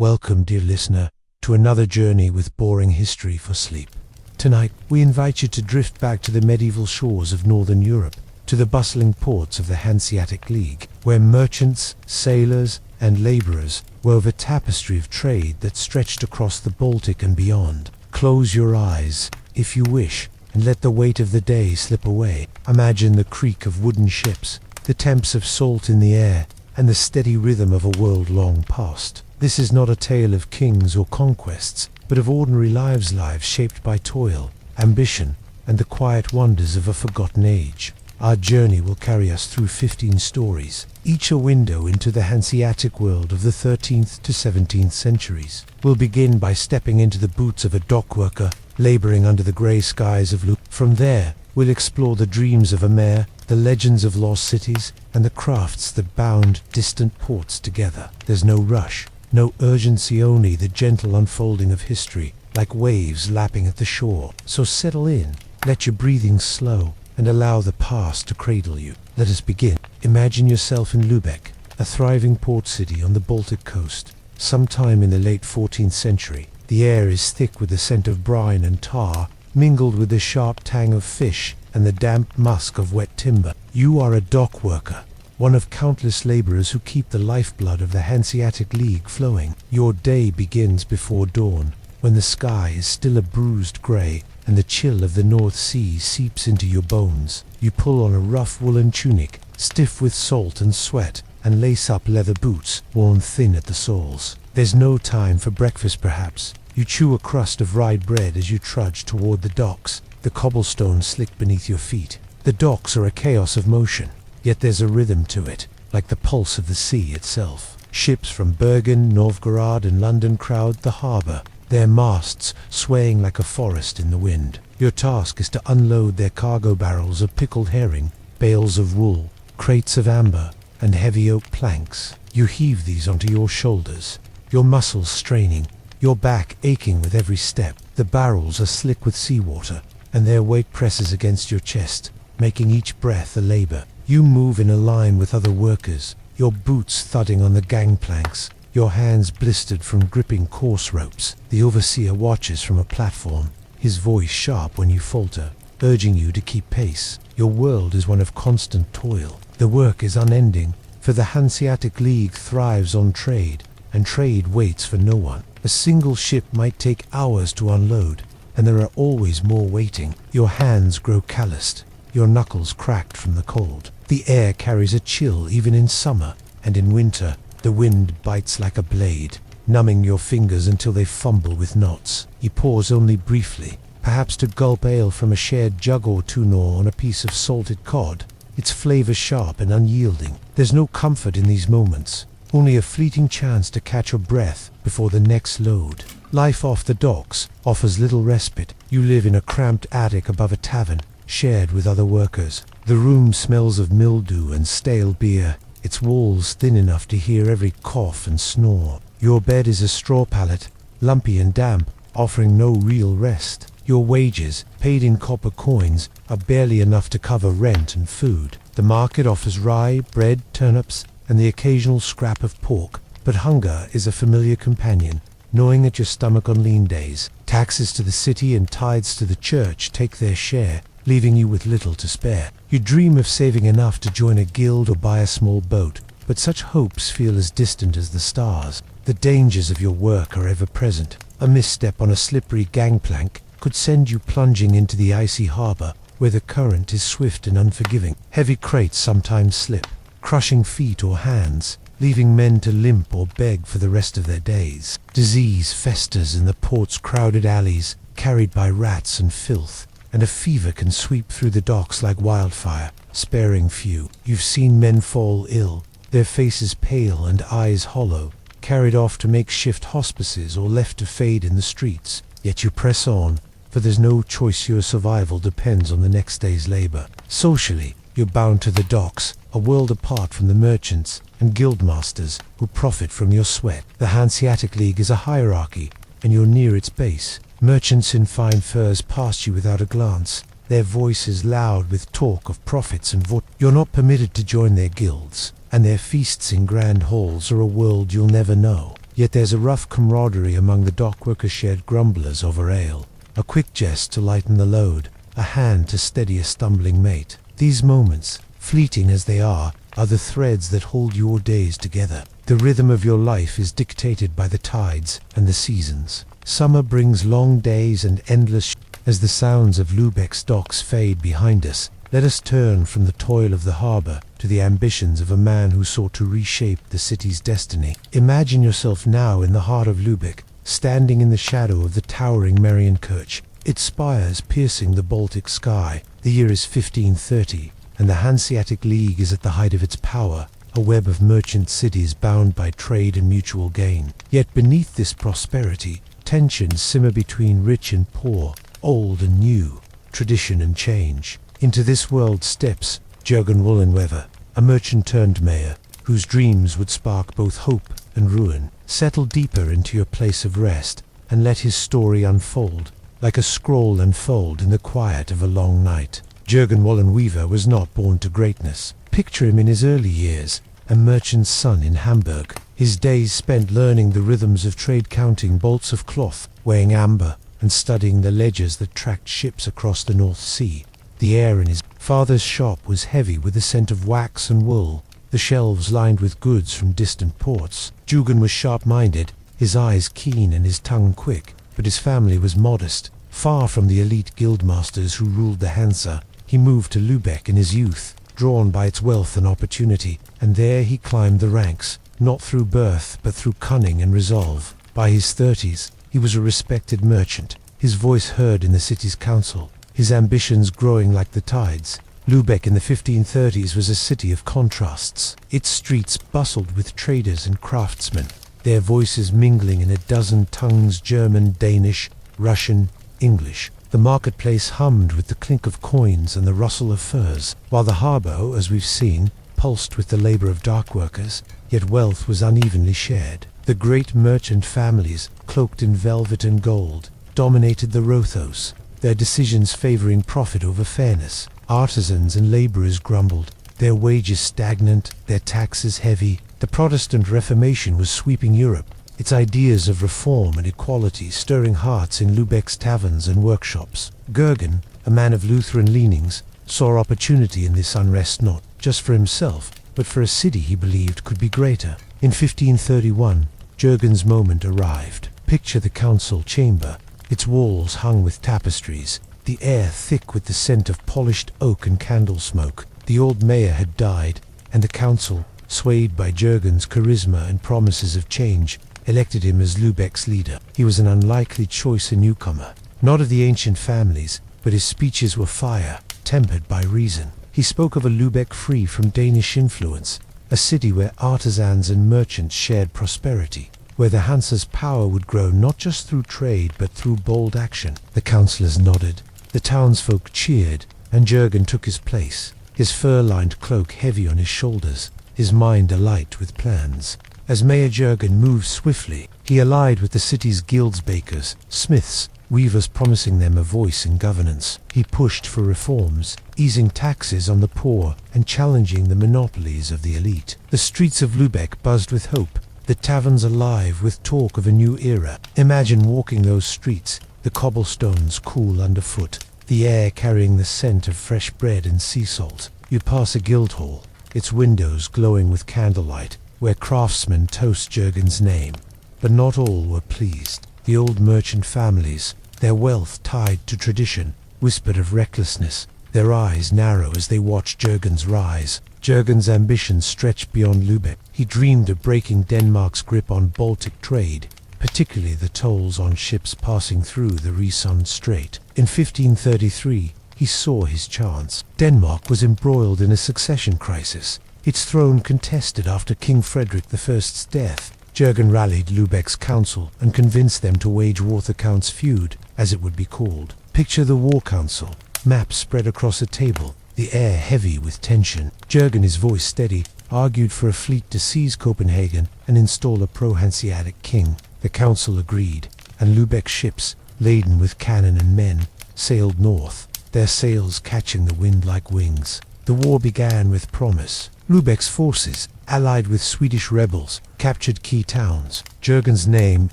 Welcome, dear listener, to another journey with boring history for sleep. Tonight, we invite you to drift back to the medieval shores of Northern Europe, to the bustling ports of the Hanseatic League, where merchants, sailors, and laborers wove a tapestry of trade that stretched across the Baltic and beyond. Close your eyes, if you wish, and let the weight of the day slip away. Imagine the creak of wooden ships, the temps of salt in the air, and the steady rhythm of a world long past. This is not a tale of kings or conquests, but of ordinary lives shaped by toil, ambition, and the quiet wonders of a forgotten age. Our journey will carry us through 15 stories, each a window into the Hanseatic world of the 13th to 17th centuries. We'll begin by stepping into the boots of a dockworker, laboring under the grey skies of Luke. From there, we'll explore the dreams of a mayor, the legends of lost cities, and the crafts that bound distant ports together. There's no rush, no urgency, only the gentle unfolding of history, like waves lapping at the shore. So settle in, let your breathing slow, and allow the past to cradle you. Let us begin. Imagine yourself in Lübeck, a thriving port city on the Baltic coast. Sometime in the late 14th century, the air is thick with the scent of brine and tar, mingled with the sharp tang of fish and the damp musk of wet timber. You are a dock worker, one of countless laborers who keep the lifeblood of the Hanseatic League flowing. Your day begins before dawn, when the sky is still a bruised grey and the chill of the North Sea seeps into your bones. You pull on a rough woolen tunic, stiff with salt and sweat, and lace up leather boots, worn thin at the soles. There's no time for breakfast perhaps. You chew a crust of rye bread as you trudge toward the docks, the cobblestone slick beneath your feet. The docks are a chaos of motion, yet there's a rhythm to it, like the pulse of the sea itself. Ships from Bergen, Novgorod, and London crowd the harbour, their masts swaying like a forest in the wind. Your task is to unload their cargo barrels of pickled herring, bales of wool, crates of amber, and heavy oak planks. You heave these onto your shoulders, your muscles straining, your back aching with every step. The barrels are slick with seawater, and their weight presses against your chest, making each breath a labor. You move in a line with other workers, your boots thudding on the gangplanks, your hands blistered from gripping coarse ropes. The overseer watches from a platform, his voice sharp when you falter, urging you to keep pace. Your world is one of constant toil. The work is unending, for the Hanseatic League thrives on trade, and trade waits for no one. A single ship might take hours to unload, and there are always more waiting. Your hands grow calloused, your knuckles cracked from the cold. The air carries a chill even in summer, and in winter, the wind bites like a blade, numbing your fingers until they fumble with knots. You pause only briefly, perhaps to gulp ale from a shared jug or two, nor on a piece of salted cod, its flavor sharp and unyielding. There's no comfort in these moments, only a fleeting chance to catch your breath before the next load. Life off the docks offers little respite. You live in a cramped attic above a tavern, shared with other workers. The room smells of mildew and stale beer, its walls thin enough to hear every cough and snore. Your bed is a straw pallet, lumpy and damp, offering no real rest. Your wages, paid in copper coins, are barely enough to cover rent and food. The market offers rye, bread, turnips, and the occasional scrap of pork, but hunger is a familiar companion, gnawing at your stomach on lean days. Taxes to the city and tithes to the church take their share, leaving you with little to spare. You dream of saving enough to join a guild or buy a small boat, but such hopes feel as distant as the stars. The dangers of your work are ever present. A misstep on a slippery gangplank could send you plunging into the icy harbour, where the current is swift and unforgiving. Heavy crates sometimes slip, crushing feet or hands, leaving men to limp or beg for the rest of their days. Disease festers in the port's crowded alleys, carried by rats and filth, and a fever can sweep through the docks like wildfire, sparing few. You've seen men fall ill, their faces pale and eyes hollow, carried off to makeshift hospices or left to fade in the streets. Yet you press on, for there's no choice. Your survival depends on the next day's labor. Socially, you're bound to the docks, a world apart from the merchants and guildmasters who profit from your sweat. The Hanseatic League is a hierarchy, and you're near its base. Merchants in fine furs pass you without a glance, their voices loud with talk of profits and You're not permitted to join their guilds, and their feasts in grand halls are a world you'll never know. Yet there's a rough camaraderie among the dockworker shared grumblers over ale, a quick jest to lighten the load, a hand to steady a stumbling mate. These moments, fleeting as they are the threads that hold your days together. The rhythm of your life is dictated by the tides and the seasons. Summer brings long days and endless as the sounds of Lübeck's docks fade behind us. Let us turn from the toil of the harbor to the ambitions of a man who sought to reshape the city's destiny. Imagine yourself now in the heart of Lübeck, standing in the shadow of the towering Marienkirche, its spires piercing the Baltic sky. The year is 1530, and the Hanseatic League is at the height of its power, a web of merchant cities bound by trade and mutual gain. Yet beneath this prosperity, tensions simmer between rich and poor, old and new, tradition and change. Into this world steps Jürgen Wollenweber, a merchant-turned-mayor, whose dreams would spark both hope and ruin. Settle deeper into your place of rest, and let his story unfold, like a scroll unfold in the quiet of a long night. Jürgen Wollenweber was not born to greatness. Picture him in his early years, a merchant's son in Hamburg, his days spent learning the rhythms of trade, counting bolts of cloth, weighing amber, and studying the ledgers that tracked ships across the North Sea. The air in his father's shop was heavy with the scent of wax and wool, the shelves lined with goods from distant ports. Jürgen was sharp-minded, his eyes keen and his tongue quick, but his family was modest. Far from the elite guildmasters who ruled the Hansa, he moved to Lübeck in his youth, drawn by its wealth and opportunity, and there he climbed the ranks, not through birth but through cunning and resolve. By his 30s, he was a respected merchant, his voice heard in the city's council, his ambitions growing like the tides. Lübeck in the 1530s was a city of contrasts. Its streets bustled with traders and craftsmen, their voices mingling in a dozen tongues: German, Danish, Russian, English. The marketplace hummed with the clink of coins and the rustle of furs, while the harbour, as we've seen, pulsed with the labour of dock workers, yet wealth was unevenly shared. The great merchant families, cloaked in velvet and gold, dominated the Rothos, their decisions favouring profit over fairness. Artisans and labourers grumbled, their wages stagnant, their taxes heavy. The Protestant Reformation was sweeping Europe, its ideas of reform and equality stirring hearts in Lübeck's taverns and workshops. Jürgen, a man of Lutheran leanings, saw opportunity in this unrest, not just for himself, but for a city he believed could be greater. In 1531, Jürgen's moment arrived. Picture the council chamber, its walls hung with tapestries, the air thick with the scent of polished oak and candle smoke. The old mayor had died, and the council, swayed by Jürgen's charisma and promises of change, elected him as Lübeck's leader. He was an unlikely choice, a newcomer, not of the ancient families, but his speeches were fire, tempered by reason. He spoke of a Lübeck free from Danish influence, a city where artisans and merchants shared prosperity, where the Hansa's power would grow not just through trade but through bold action. The councillors nodded, the townsfolk cheered, and Jürgen took his place, his fur-lined cloak heavy on his shoulders, his mind alight with plans. As Mayor Jürgen moved swiftly, he allied with the city's guilds, bakers, smiths, weavers, promising them a voice in governance. He pushed for reforms, easing taxes on the poor and challenging the monopolies of the elite. The streets of Lübeck buzzed with hope, the taverns alive with talk of a new era. Imagine walking those streets, the cobblestones cool underfoot, the air carrying the scent of fresh bread and sea salt. You pass a guild hall, its windows glowing with candlelight, where craftsmen toast Jürgen's name. But not all were pleased. The old merchant families, their wealth tied to tradition, whispered of recklessness, their eyes narrow as they watched Jürgen's rise. Jürgen's ambitions stretched beyond Lübeck. He dreamed of breaking Denmark's grip on Baltic trade, particularly the tolls on ships passing through the Risund Strait. In 1533, he saw his chance. Denmark was embroiled in a succession crisis, its throne contested after King Frederick I's death. Jürgen rallied Lübeck's council and convinced them to wage war, the Count's feud, as it would be called. Picture the war council, maps spread across a table, the air heavy with tension. Jürgen, his voice steady, argued for a fleet to seize Copenhagen and install a pro-Hanseatic king. The council agreed, and Lübeck's ships, laden with cannon and men, sailed north, their sails catching the wind like wings. The war began with promise. Lübeck's forces, allied with Swedish rebels, captured key towns. Jürgen's name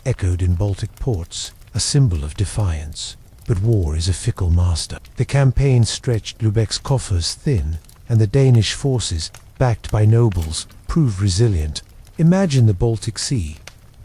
echoed in Baltic ports, a symbol of defiance. But war is a fickle master. The campaign stretched Lübeck's coffers thin, and the Danish forces, backed by nobles, proved resilient. Imagine the Baltic Sea,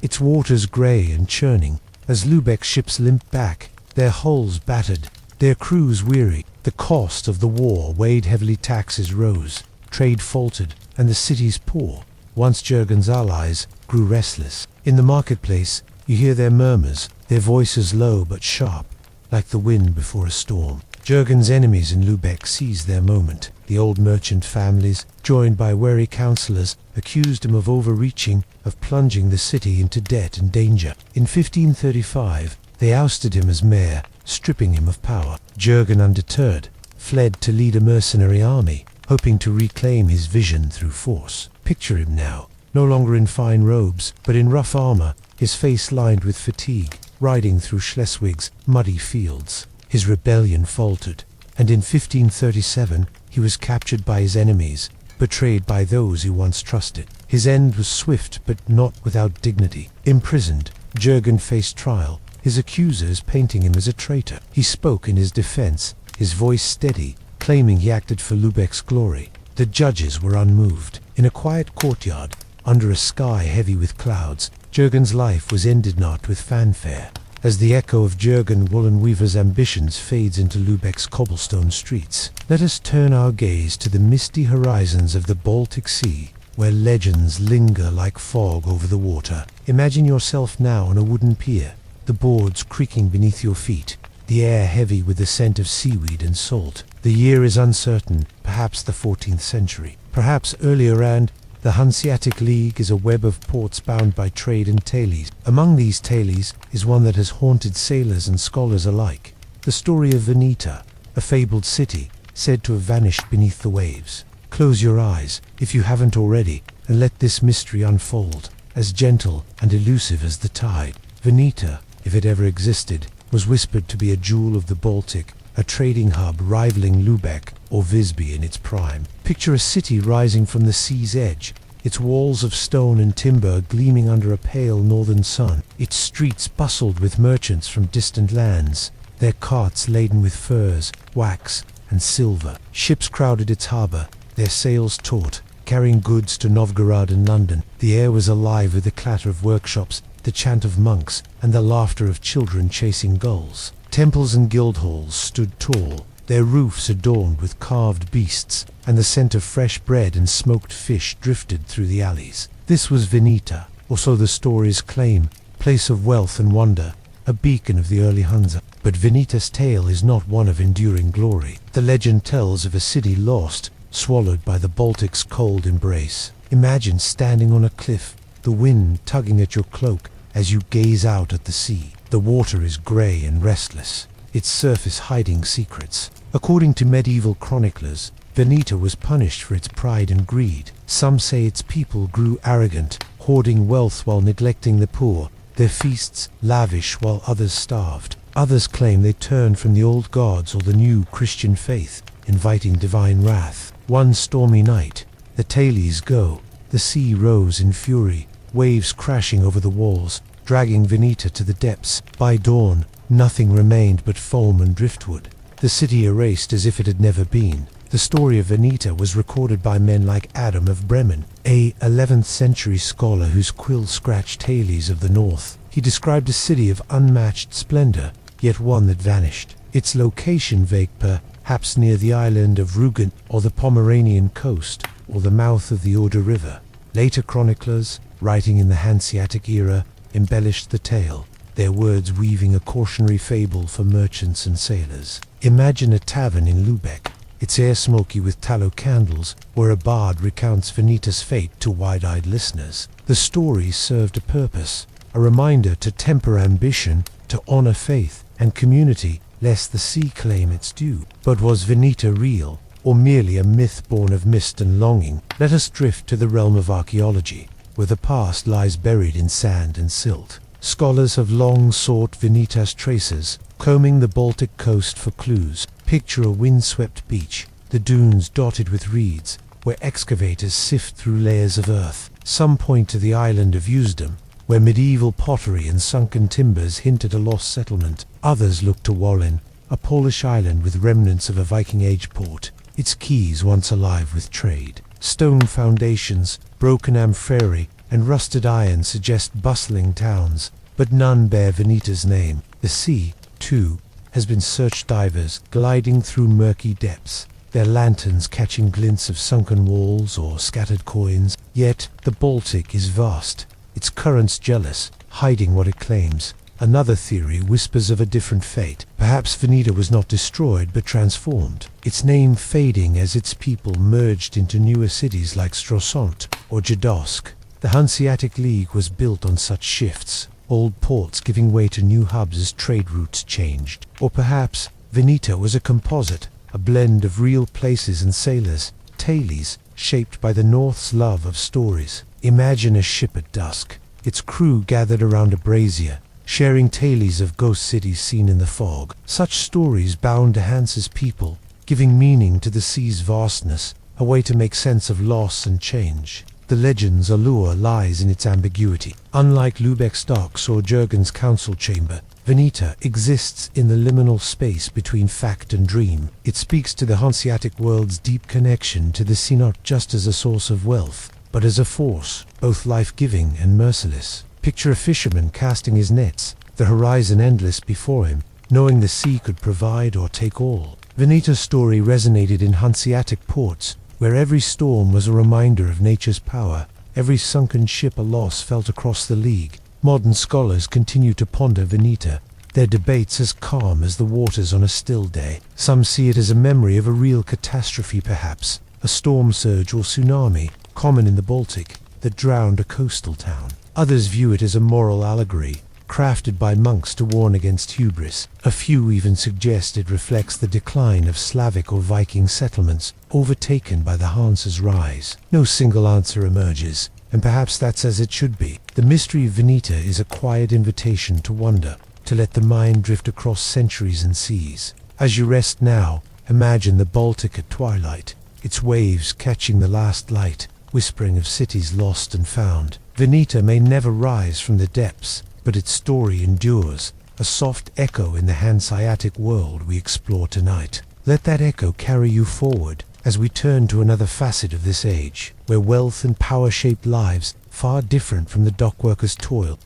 its waters grey and churning, as Lübeck's ships limped back, their hulls battered, their crews weary. The cost of the war weighed heavily. Taxes rose, trade faltered, and the city's poor, once Jürgen's allies, grew restless. In the marketplace, you hear their murmurs, their voices low but sharp, like the wind before a storm. Jürgen's enemies in Lübeck seized their moment. The old merchant families, joined by wary councillors, accused him of overreaching, of plunging the city into debt and danger. In 1535, they ousted him as mayor, stripping him of power. Jürgen, undeterred, fled to lead a mercenary army, hoping to reclaim his vision through force. Picture him now, no longer in fine robes, but in rough armor, his face lined with fatigue, riding through Schleswig's muddy fields. His rebellion faltered, and in 1537 he was captured by his enemies, betrayed by those he once trusted. His end was swift, but not without dignity. Imprisoned, Jürgen faced trial, his accusers painting him as a traitor. He spoke in his defense, his voice steady, claiming he acted for Lübeck's glory. The judges were unmoved. In a quiet courtyard, under a sky heavy with clouds, Jürgen's life was ended not with fanfare. As the echo of Jürgen Woolen-Weaver's ambitions fades into Lübeck's cobblestone streets, let us turn our gaze to the misty horizons of the Baltic Sea, where legends linger like fog over the water. Imagine yourself now on a wooden pier, the boards creaking beneath your feet, the air heavy with the scent of seaweed and salt. The year is uncertain, perhaps the 14th century, perhaps earlier, and the Hanseatic League is a web of ports bound by trade and tales. Among these tales is one that has haunted sailors and scholars alike. The story of Veneta, a fabled city said to have vanished beneath the waves. Close your eyes, if you haven't already, and let this mystery unfold, as gentle and elusive as the tide. Veneta, if it ever existed, was whispered to be a jewel of the Baltic, a trading hub rivaling Lübeck or Visby in its prime. Picture a city rising from the sea's edge, its walls of stone and timber gleaming under a pale northern sun. Its streets bustled with merchants from distant lands, their carts laden with furs, wax, and silver. Ships crowded its harbor, their sails taut, carrying goods to Novgorod and London. The air was alive with the clatter of workshops, the chant of monks, and the laughter of children chasing gulls. Temples and guild halls stood tall, their roofs adorned with carved beasts, and the scent of fresh bread and smoked fish drifted through the alleys. This was Veneta, or so the stories claim, place of wealth and wonder, a beacon of the early Hansa. But Veneta's tale is not one of enduring glory. The legend tells of a city lost, swallowed by the Baltic's cold embrace. Imagine standing on a cliff, the wind tugging at your cloak as you gaze out at the sea. The water is grey and restless, its surface hiding secrets. According to medieval chroniclers, Veneta was punished for its pride and greed. Some say its people grew arrogant, hoarding wealth while neglecting the poor, their feasts lavish while others starved. Others claim they turned from the old gods or the new Christian faith, inviting divine wrath. One stormy night, the tales go, the sea rose in fury, waves crashing over the walls, dragging Veneta to the depths. By dawn, nothing remained but foam and driftwood, the city erased as if it had never been. The story of Veneta was recorded by men like Adam of Bremen, a 11th century scholar whose quill scratched tales of the north. He described a city of unmatched splendor, yet one that vanished. Its location vague, perhaps near the island of Rügen, or the Pomeranian coast, or the mouth of the Oder River. Later chroniclers, writing in the Hanseatic era, embellished the tale, their words weaving a cautionary fable for merchants and sailors. Imagine a tavern in Lübeck, its air smoky with tallow candles, where a bard recounts Veneta's fate to wide-eyed listeners. The story served a purpose, a reminder to temper ambition, to honor faith and community, lest the sea claim its due. But was Veneta real, or merely a myth born of mist and longing? Let us drift to the realm of archaeology, where the past lies buried in sand and silt. Scholars have long sought Veneta's traces, combing the Baltic coast for clues. Picture a windswept beach, the dunes dotted with reeds, where excavators sift through layers of earth. Some point to the island of Usedom, where medieval pottery and sunken timbers hint at a lost settlement. Others look to Wallin, a Polish island with remnants of a Viking Age port, its quays once alive with trade. Stone foundations, broken amphorae, and rusted iron suggest bustling towns, but none bear Veneta's name. The sea, too, has been searched divers, gliding through murky depths, their lanterns catching glints of sunken walls or scattered coins. Yet the Baltic is vast, its currents jealous, hiding what it claims. Another theory whispers of a different fate. Perhaps Veneta was not destroyed but transformed, its name fading as its people merged into newer cities like Stralsund or Jadosk. The Hanseatic League was built on such shifts, old ports giving way to new hubs as trade routes changed. Or perhaps Veneta was a composite, a blend of real places and sailors, tales shaped by the North's love of stories. Imagine a ship at dusk, its crew gathered around a brazier, sharing tales of ghost cities seen in the fog. Such stories bound to Hanse's people, giving meaning to the sea's vastness, a way to make sense of loss and change. The legend's allure lies in its ambiguity. Unlike Lübeck's docks or Jürgen's council chamber, Veneta exists in the liminal space between fact and dream. It speaks to the Hanseatic world's deep connection to the sea, not just as a source of wealth, but as a force, both life-giving and merciless. Picture a fisherman casting his nets, the horizon endless before him, knowing the sea could provide or take all. Veneta's story resonated in Hanseatic ports, where every storm was a reminder of nature's power, every sunken ship a loss felt across the league. Modern scholars continue to ponder Veneta, their debates as calm as the waters on a still day. Some see it as a memory of a real catastrophe perhaps, a storm surge or tsunami, common in the Baltic, that drowned a coastal town. Others view it as a moral allegory, crafted by monks to warn against hubris. A few even suggest it reflects the decline of Slavic or Viking settlements, overtaken by the Hanse's rise. No single answer emerges, and perhaps that's as it should be. The mystery of Veneta is a quiet invitation to wonder, to let the mind drift across centuries and seas. As you rest now, imagine the Baltic at twilight, its waves catching the last light, whispering of cities lost and found. Veneta may never rise from the depths, but its story endures, a soft echo in the Hanseatic world we explore tonight. Let that echo carry you forward as we turn to another facet of this age, where wealth and power shape lives far different from the dockworker's toil.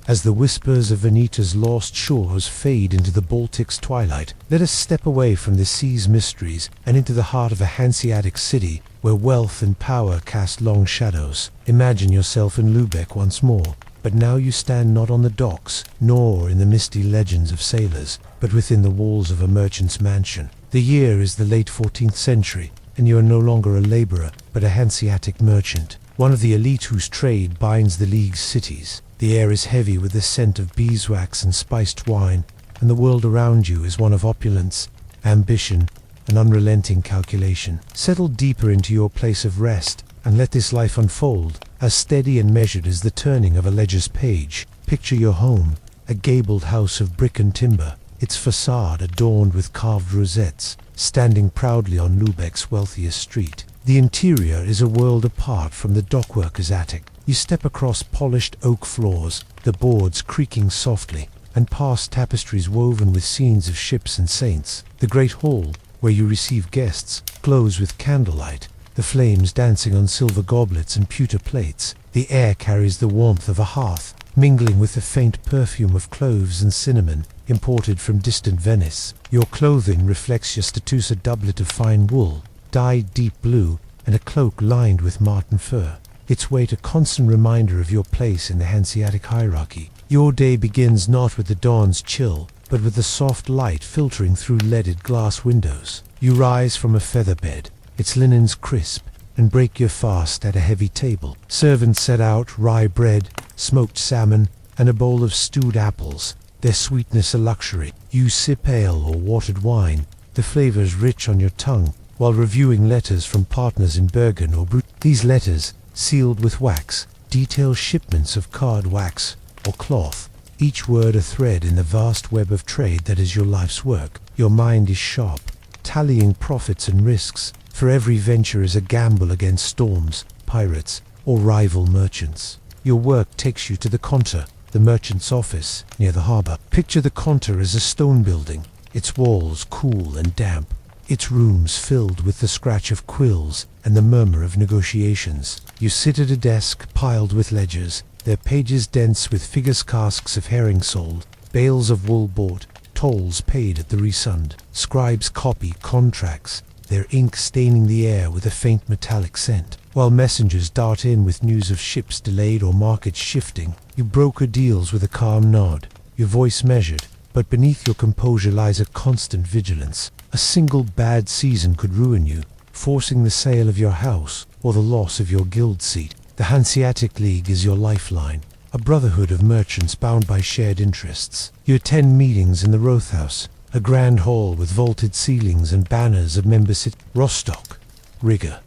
As the whispers of Veneta's lost shores fade into the Baltic's twilight, let us step away from the sea's mysteries and into the heart of a Hanseatic city where wealth and power cast long shadows. Imagine yourself in Lübeck once more, but now you stand not on the docks, nor in the misty legends of sailors, but within the walls of a merchant's mansion. The year is the late 14th century, and you are no longer a laborer, but a Hanseatic merchant, one of the elite whose trade binds the League's cities. The air is heavy with the scent of beeswax and spiced wine, and the world around you is one of opulence, ambition, and unrelenting calculation. Settle deeper into your place of rest, and let this life unfold, as steady and measured as the turning of a ledger's page. Picture your home, a gabled house of brick and timber, its facade adorned with carved rosettes, standing proudly on Lübeck's wealthiest street. The interior is a world apart from the dockworker's attic. You step across polished oak floors, the boards creaking softly, and past tapestries woven with scenes of ships and saints. The great hall, where you receive guests, glows with candlelight, the flames dancing on silver goblets and pewter plates. The air carries the warmth of a hearth, mingling with the faint perfume of cloves and cinnamon, imported from distant Venice. Your clothing reflects your Statusa doublet of fine wool, dyed deep blue, and a cloak lined with marten fur. Its weight a constant reminder of your place in the Hanseatic hierarchy. Your day begins not with the dawn's chill, but with the soft light filtering through leaded glass windows. You rise from a feather bed, its linens crisp, and break your fast at a heavy table. Servants set out rye bread, smoked salmon, and a bowl of stewed apples, their sweetness a luxury. You sip ale or watered wine, the flavors rich on your tongue, while reviewing letters from partners in Bergen or Brut. These letters, sealed with wax, detail shipments of card wax or cloth, each word a thread in the vast web of trade that is your life's work. Your mind is sharp, tallying profits and risks, for every venture is a gamble against storms, pirates, or rival merchants. Your work takes you to the Kontor, the merchant's office, near the harbor. Picture the Kontor as a stone building, its walls cool and damp, its rooms filled with the scratch of quills and the murmur of negotiations. You sit at a desk piled with ledgers, their pages dense with figures, casks of herring sold, bales of wool bought, tolls paid at the resund. Scribes copy contracts, their ink staining the air with a faint metallic scent, while messengers dart in with news of ships delayed or markets shifting. You broker deals with a calm nod, your voice measured, but beneath your composure lies a constant vigilance. A single bad season could ruin you, forcing the sale of your house or the loss of your guild seat. The Hanseatic League is your lifeline, a brotherhood of merchants bound by shared interests. You attend meetings in the Rothaus, a grand hall with vaulted ceilings and banners of membership. Rostock, Riga.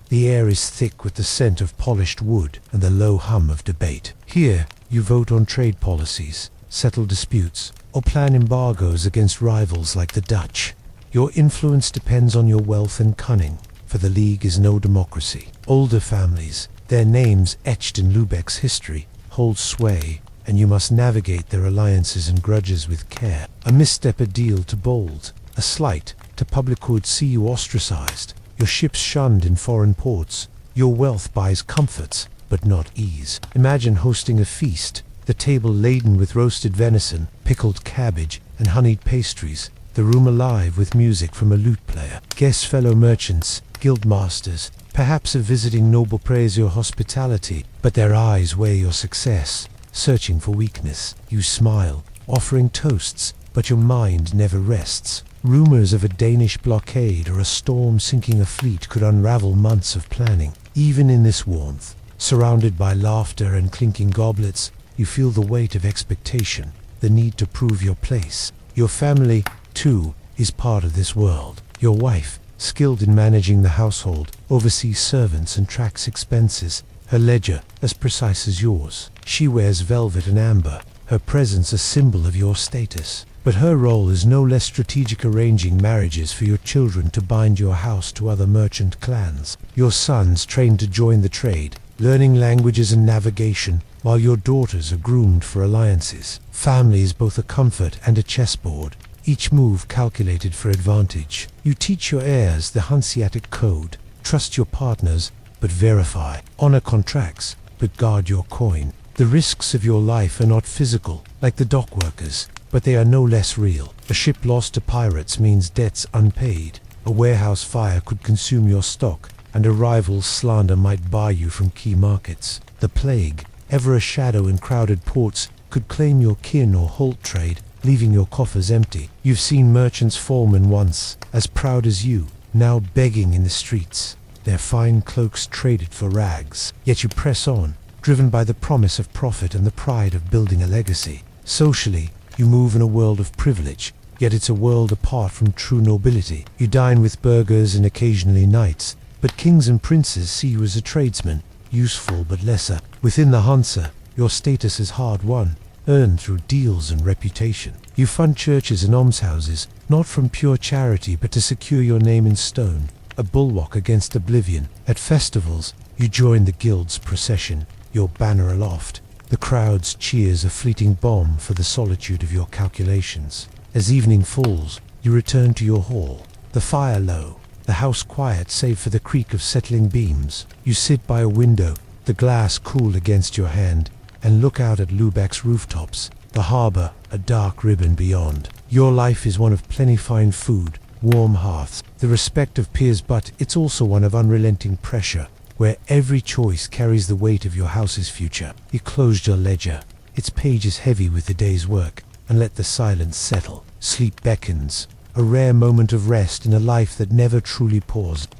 The air is thick with the scent of polished wood and the low hum of debate. Here, you vote on trade policies, settle disputes, or plan embargoes against rivals like the Dutch. Your influence depends on your wealth and cunning, for the League is no democracy. Older families, their names etched in Lübeck's history, hold sway, and you must navigate their alliances and grudges with care. A misstep a deal to bold, a slight to public would see you ostracized, your ships shunned in foreign ports. Your wealth buys comforts, but not ease. Imagine hosting a feast, the table laden with roasted venison, pickled cabbage, and honeyed pastries, the room alive with music from a lute player. Guests, fellow merchants, guild masters, perhaps a visiting noble praise your hospitality, but their eyes weigh your success, searching for weakness. You smile, offering toasts, but your mind never rests. Rumors of a Danish blockade or a storm sinking a fleet could unravel months of planning. Even in this warmth, surrounded by laughter and clinking goblets, you feel the weight of expectation, the need to prove your place. Your family, too, is part of this world. Your wife, skilled in managing the household, oversees servants and tracks expenses, her ledger as precise as yours. She wears velvet and amber, her presence a symbol of your status. But her role is no less strategic, arranging marriages for your children to bind your house to other merchant clans. Your sons trained to join the trade, learning languages and navigation, while your daughters are groomed for alliances. Family is both a comfort and a chessboard, each move calculated for advantage. You teach your heirs the Hanseatic code, trust your partners, but verify. Honor contracts, but guard your coin. The risks of your life are not physical, like the dockworkers, but they are no less real. A ship lost to pirates means debts unpaid. A warehouse fire could consume your stock, and a rival's slander might bar you from key markets. The plague, ever a shadow in crowded ports, could claim your kin or halt trade, leaving your coffers empty. You've seen merchants foremen once, as proud as you, now begging in the streets, their fine cloaks traded for rags. Yet you press on, driven by the promise of profit and the pride of building a legacy. Socially, you move in a world of privilege, yet it's a world apart from true nobility. You dine with burghers and occasionally knights, but kings and princes see you as a tradesman, useful but lesser. Within the Hansa, your status is hard-won, earned through deals and reputation. You fund churches and almshouses, not from pure charity but to secure your name in stone, a bulwark against oblivion. At festivals, you join the guild's procession, your banner aloft. The crowd's cheers a fleeting balm for the solitude of your calculations. As evening falls, you return to your hall. The fire low, the house quiet save for the creak of settling beams. You sit by a window, the glass cool against your hand, and look out at Lübeck's rooftops, the harbor a dark ribbon beyond. Your life is one of plenty fine food, warm hearths, the respect of peers, but it's also one of unrelenting pressure, where every choice carries the weight of your house's future. You closed your ledger, its pages heavy with the day's work, and let the silence settle. Sleep beckons, a rare moment of rest in a life that never truly paused.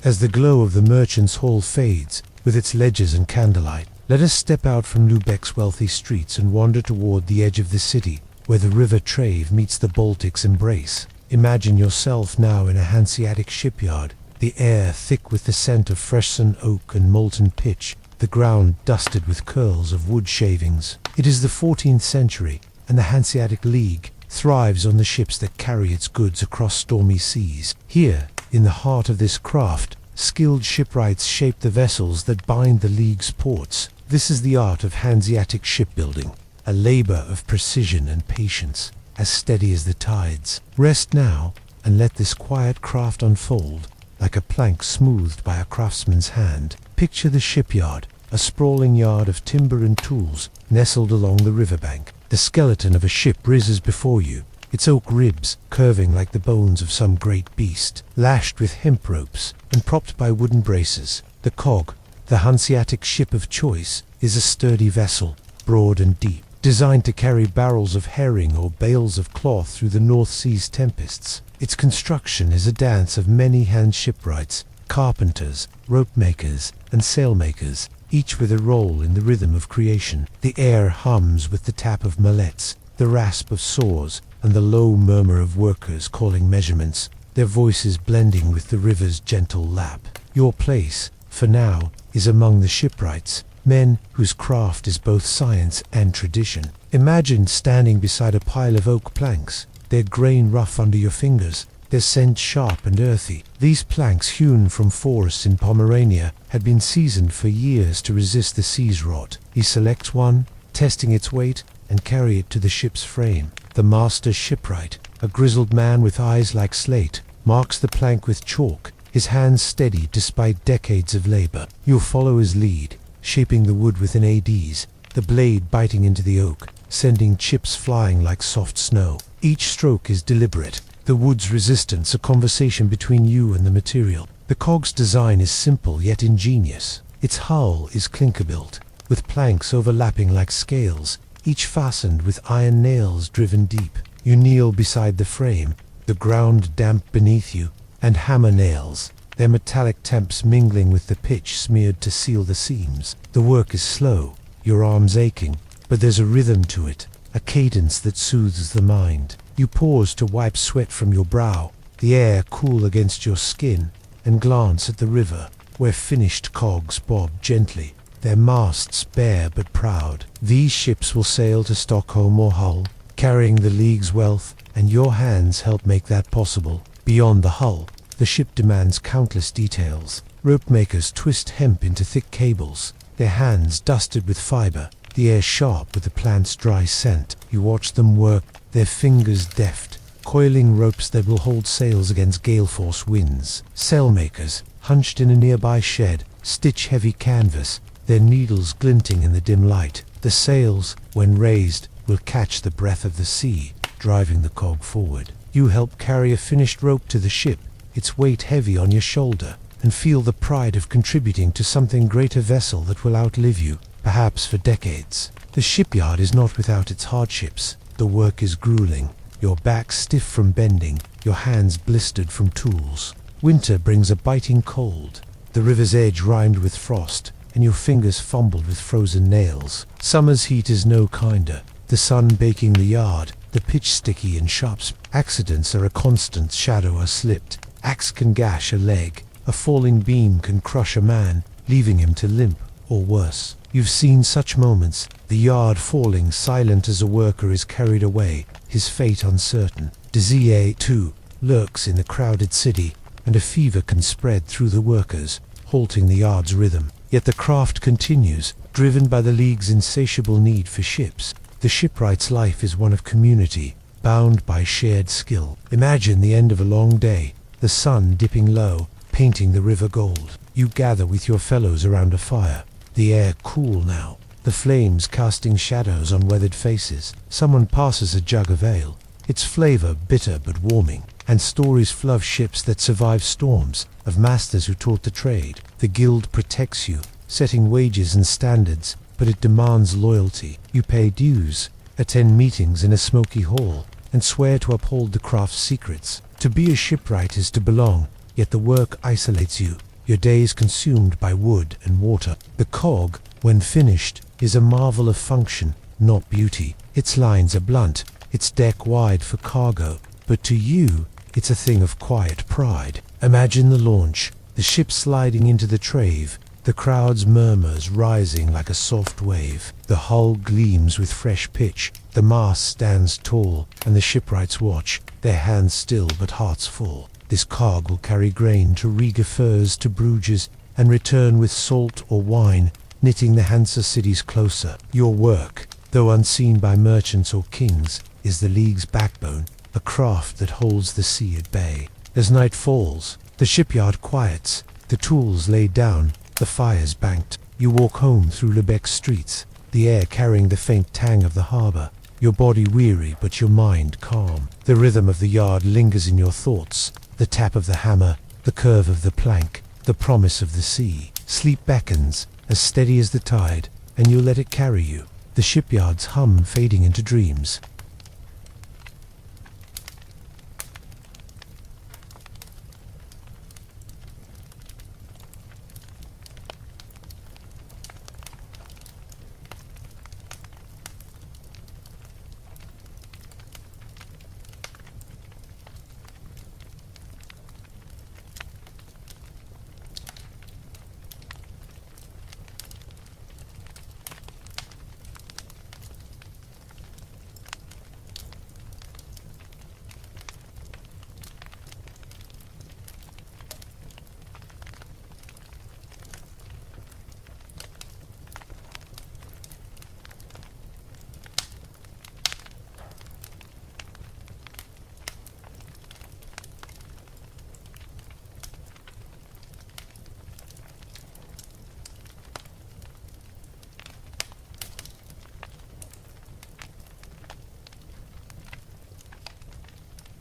As the glow of the merchant's hall fades, with its ledgers and candlelight, let us step out from Lübeck's wealthy streets and wander toward the edge of the city, where the river Trave meets the Baltic's embrace. Imagine yourself now in a Hanseatic shipyard, the air thick with the scent of fresh-sawn oak and molten pitch, the ground dusted with curls of wood shavings. It is the 14th century, and the Hanseatic League thrives on the ships that carry its goods across stormy seas. Here, in the heart of this craft, skilled shipwrights shape the vessels that bind the League's ports. This is the art of Hanseatic shipbuilding, a labor of precision and patience, as steady as the tides. Rest now, and let this quiet craft unfold, like a plank smoothed by a craftsman's hand. Picture the shipyard, a sprawling yard of timber and tools, nestled along the riverbank. The skeleton of a ship rises before you, its oak ribs curving like the bones of some great beast, lashed with hemp ropes and propped by wooden braces. The cog, the Hanseatic ship of choice, is a sturdy vessel, broad and deep, designed to carry barrels of herring or bales of cloth through the North Sea's tempests. Its construction is a dance of many hand shipwrights, carpenters, rope makers, and sailmakers, each with a role in the rhythm of creation. The air hums with the tap of mallets, the rasp of saws, and the low murmur of workers calling measurements, their voices blending with the river's gentle lap. Your place, for now, is among the shipwrights, men whose craft is both science and tradition. Imagine standing beside a pile of oak planks, their grain rough under your fingers, their scent sharp and earthy. These planks, hewn from forests in Pomerania, had been seasoned for years to resist the sea's rot. He selects one, testing its weight, and carry it to the ship's frame. The master shipwright, a grizzled man with eyes like slate, marks the plank with chalk, his hands steady despite decades of labor. You follow his lead, shaping the wood with an adze, the blade biting into the oak, sending chips flying like soft snow. Each stroke is deliberate, the wood's resistance a conversation between you and the material. The cog's design is simple yet ingenious. Its hull is clinker-built, with planks overlapping like scales, each fastened with iron nails driven deep. You kneel beside the frame, the ground damp beneath you, and hammer nails, their metallic temps mingling with the pitch smeared to seal the seams. The work is slow, your arms aching, but there's a rhythm to it, a cadence that soothes the mind. You pause to wipe sweat from your brow, the air cool against your skin, and glance at the river, where finished cogs bob gently, their masts bare but proud. These ships will sail to Stockholm or Hull, carrying the League's wealth, and your hands help make that possible. Beyond the hull, the ship demands countless details. Rope makers twist hemp into thick cables, their hands dusted with fiber, the air sharp with the plant's dry scent. You watch them work, their fingers deft, coiling ropes that will hold sails against gale-force winds. Sailmakers, hunched in a nearby shed, stitch heavy canvas, their needles glinting in the dim light. The sails, when raised, will catch the breath of the sea, driving the cog forward. You help carry a finished rope to the ship, its weight heavy on your shoulder, and feel the pride of contributing to something greater vessel that will outlive you, perhaps for decades. The shipyard is not without its hardships. The work is grueling, your back stiff from bending, your hands blistered from tools. Winter brings a biting cold, the river's edge rimed with frost, and your fingers fumbled with frozen nails. Summer's heat is no kinder, the sun baking the yard, the pitch sticky and sharp Accidents are a constant, shadow are slipped. Axe can gash a leg, a falling beam can crush a man, leaving him to limp, or worse. You've seen such moments, the yard falling silent as a worker is carried away, his fate uncertain. Disease, too, lurks in the crowded city, and a fever can spread through the workers, halting the yard's rhythm. Yet the craft continues, driven by the League's insatiable need for ships. The shipwright's life is one of community, bound by shared skill. Imagine the end of a long day, the sun dipping low, painting the river gold. You gather with your fellows around a fire, the air cool now, the flames casting shadows on weathered faces. Someone passes a jug of ale, its flavor bitter but warming, and stories flow of ships that survive storms, of masters who taught the trade. The guild protects you, setting wages and standards, but it demands loyalty. You pay dues, attend meetings in a smoky hall, and swear to uphold the craft's secrets. To be a shipwright is to belong, yet the work isolates you. Your day is consumed by wood and water. The cog, when finished, is a marvel of function, not beauty. Its lines are blunt, its deck wide for cargo, but to you, it's a thing of quiet pride. Imagine the launch, the ship sliding into the trave, the crowd's murmurs rising like a soft wave. The hull gleams with fresh pitch, the mast stands tall, and the shipwrights watch, their hands still but hearts full. This cog will carry grain to Riga Firs to Bruges, and return with salt or wine, knitting the Hansa cities closer. Your work, though unseen by merchants or kings, is the League's backbone, a craft that holds the sea at bay. As night falls, the shipyard quiets, the tools laid down, the fires banked. You walk home through Lübeck's streets, the air carrying the faint tang of the harbor, your body weary but your mind calm. The rhythm of the yard lingers in your thoughts, the tap of the hammer, the curve of the plank, the promise of the sea. Sleep beckons, as steady as the tide, and you let it carry you, the shipyard's hum fading into dreams.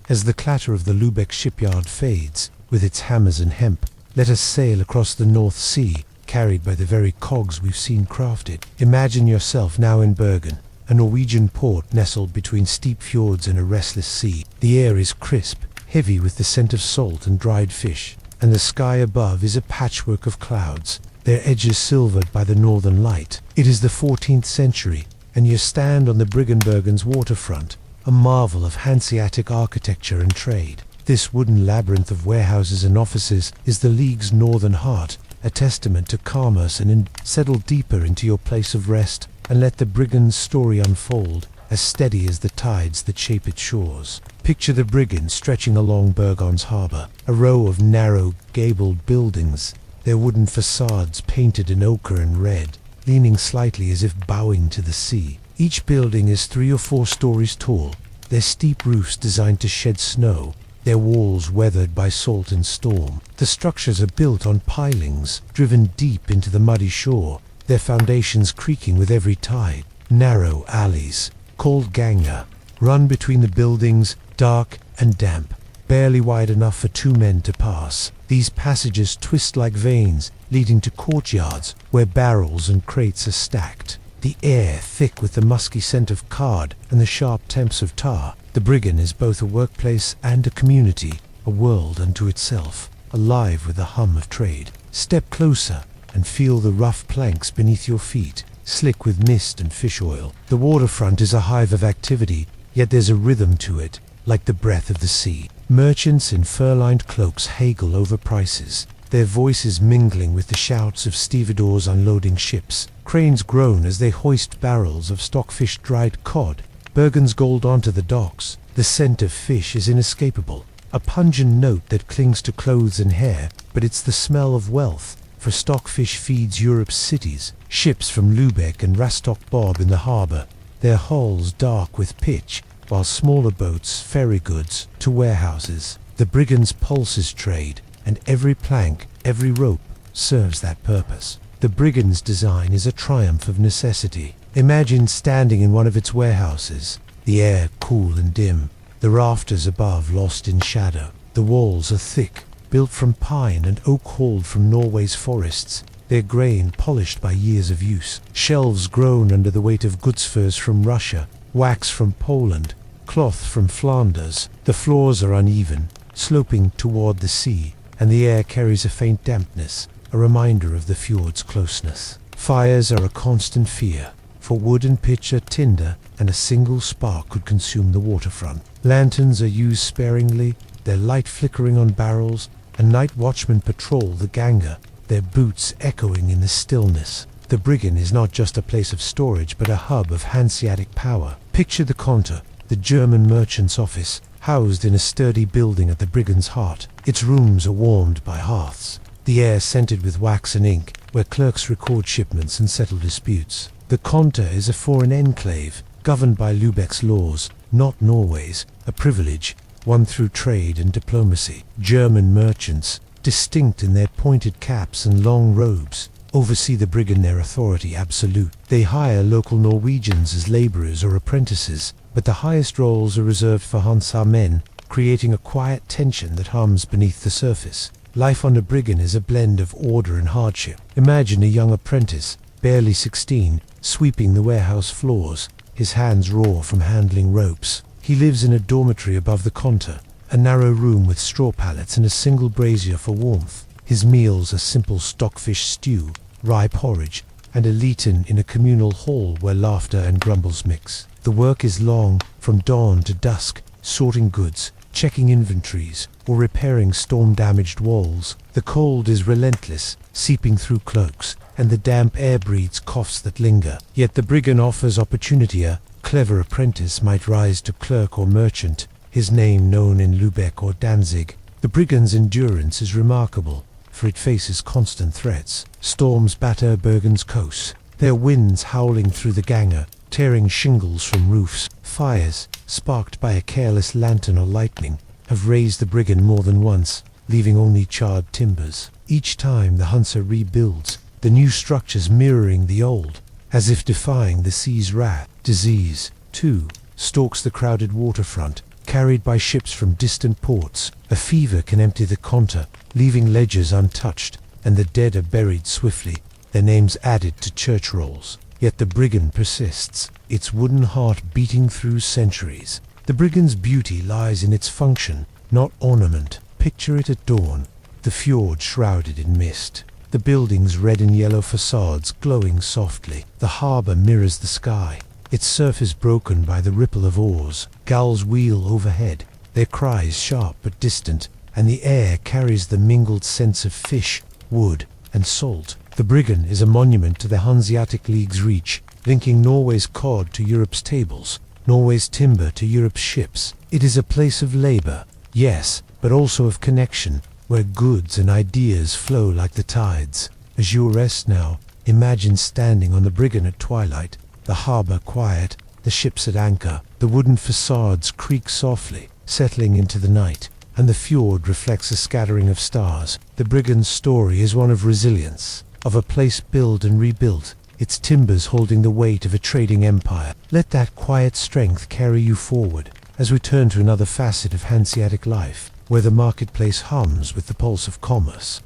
As the clatter of the Lübeck shipyard fades, with its hammers and hemp, let us sail across the North Sea, carried by the very cogs we've seen crafted. Imagine yourself now in Bergen, a Norwegian port nestled between steep fjords and a restless sea. The air is crisp, heavy with the scent of salt and dried fish, and the sky above is a patchwork of clouds, their edges silvered by the northern light. It is the 14th century, and you stand on the Briggenbergen's waterfront, a marvel of Hanseatic architecture and trade. This wooden labyrinth of warehouses and offices is the League's northern heart, a testament to commerce and settle deeper into your place of rest, and let the brigand's story unfold, as steady as the tides that shape its shores. Picture the brigand stretching along Bergen's harbor, a row of narrow, gabled buildings, their wooden facades painted in ochre and red, leaning slightly as if bowing to the sea. Each building is 3 or 4 stories tall, their steep roofs designed to shed snow, their walls weathered by salt and storm. The structures are built on pilings, driven deep into the muddy shore, their foundations creaking with every tide. Narrow alleys, called ganga, run between the buildings, dark and damp, barely wide enough for 2 men to pass. These passages twist like veins, leading to courtyards where barrels and crates are stacked. The air thick with the musky scent of card and the sharp temps of tar. The brigand is both a workplace and a community, a world unto itself, alive with the hum of trade. Step closer and feel the rough planks beneath your feet, slick with mist and fish oil. The waterfront is a hive of activity, yet there's a rhythm to it. like the breath of the sea. Merchants in fur-lined cloaks haggle over prices, their voices mingling with the shouts of stevedores unloading ships. Cranes groan as they hoist barrels of stockfish dried cod, Bergen's gold onto the docks. The scent of fish is inescapable, a pungent note that clings to clothes and hair, but it's the smell of wealth, for stockfish feeds Europe's cities. Ships from Lübeck and Rostock-Bob in the harbour, their hulls dark with pitch, while smaller boats ferry goods to warehouses. The brigand's pulses trade, and every plank, every rope, serves that purpose. The brigand's design is a triumph of necessity. Imagine standing in one of its warehouses, the air cool and dim, the rafters above lost in shadow. The walls are thick, built from pine and oak hauled from Norway's forests, their grain polished by years of use. Shelves groan under the weight of goods furs from Russia, wax from Poland, cloth from Flanders. The floors are uneven, sloping toward the sea, and the air carries a faint dampness, a reminder of the fjord's closeness. Fires are a constant fear, for wood and pitch are tinder, and a single spark could consume the waterfront. Lanterns are used sparingly, their light flickering on barrels, and night watchmen patrol the Ganga, their boots echoing in the stillness. The brigand is not just a place of storage, but a hub of Hanseatic power. Picture the Konter, the German merchant's office, housed in a sturdy building at the brigand's heart. Its rooms are warmed by hearths, the air scented with wax and ink, where clerks record shipments and settle disputes. The Konter is a foreign enclave, governed by Lübeck's laws, not Norway's, a privilege won through trade and diplomacy. German merchants, distinct in their pointed caps and long robes, oversee the brigand, their authority absolute. They hire local Norwegians as laborers or apprentices, but the highest roles are reserved for Hansa men, creating a quiet tension that hums beneath the surface. Life on a brigand is a blend of order and hardship. Imagine a young apprentice, barely 16, sweeping the warehouse floors, his hands raw from handling ropes. He lives in a dormitory above the Konter, a narrow room with straw pallets and a single brazier for warmth. His meals are simple stockfish stew, rye porridge, and a eaten in a communal hall where laughter and grumbles mix. The work is long, from dawn to dusk, sorting goods, checking inventories, or repairing storm-damaged walls. The cold is relentless, seeping through cloaks, and the damp air breeds coughs that linger. Yet the brigand offers opportunity. A clever apprentice might rise to clerk or merchant, his name known in Lübeck or Danzig. The brigand's endurance is remarkable, for it faces constant threats. Storms batter Bergen's coast, their winds howling through the Ganga, tearing shingles from roofs. Fires, sparked by a careless lantern or lightning, have razed the brigand more than once, leaving only charred timbers. Each time the Hansa rebuilds, the new structures mirroring the old, as if defying the sea's wrath. Disease, too, stalks the crowded waterfront, carried by ships from distant ports. A fever can empty the Konter, leaving ledgers untouched, and the dead are buried swiftly, their names added to church rolls. Yet the brigand persists, its wooden heart beating through centuries. The brigand's beauty lies in its function, not ornament. Picture it at dawn, the fjord shrouded in mist, the building's red and yellow facades glowing softly. The harbour mirrors the sky, its surface broken by the ripple of oars. Gulls wheel overhead, their cries sharp but distant, and the air carries the mingled scents of fish, wood, and salt. The brigand is a monument to the Hanseatic League's reach, linking Norway's cod to Europe's tables, Norway's timber to Europe's ships. It is a place of labor, yes, but also of connection, where goods and ideas flow like the tides. As you rest now, imagine standing on the brigand at twilight, the harbor quiet, the ships at anchor. The wooden facades creak softly, settling into the night, and the fjord reflects a scattering of stars. The brigand's story is one of resilience, of a place built and rebuilt, its timbers holding the weight of a trading empire. Let that quiet strength carry you forward, as we turn to another facet of Hanseatic life, where the marketplace hums with the pulse of commerce.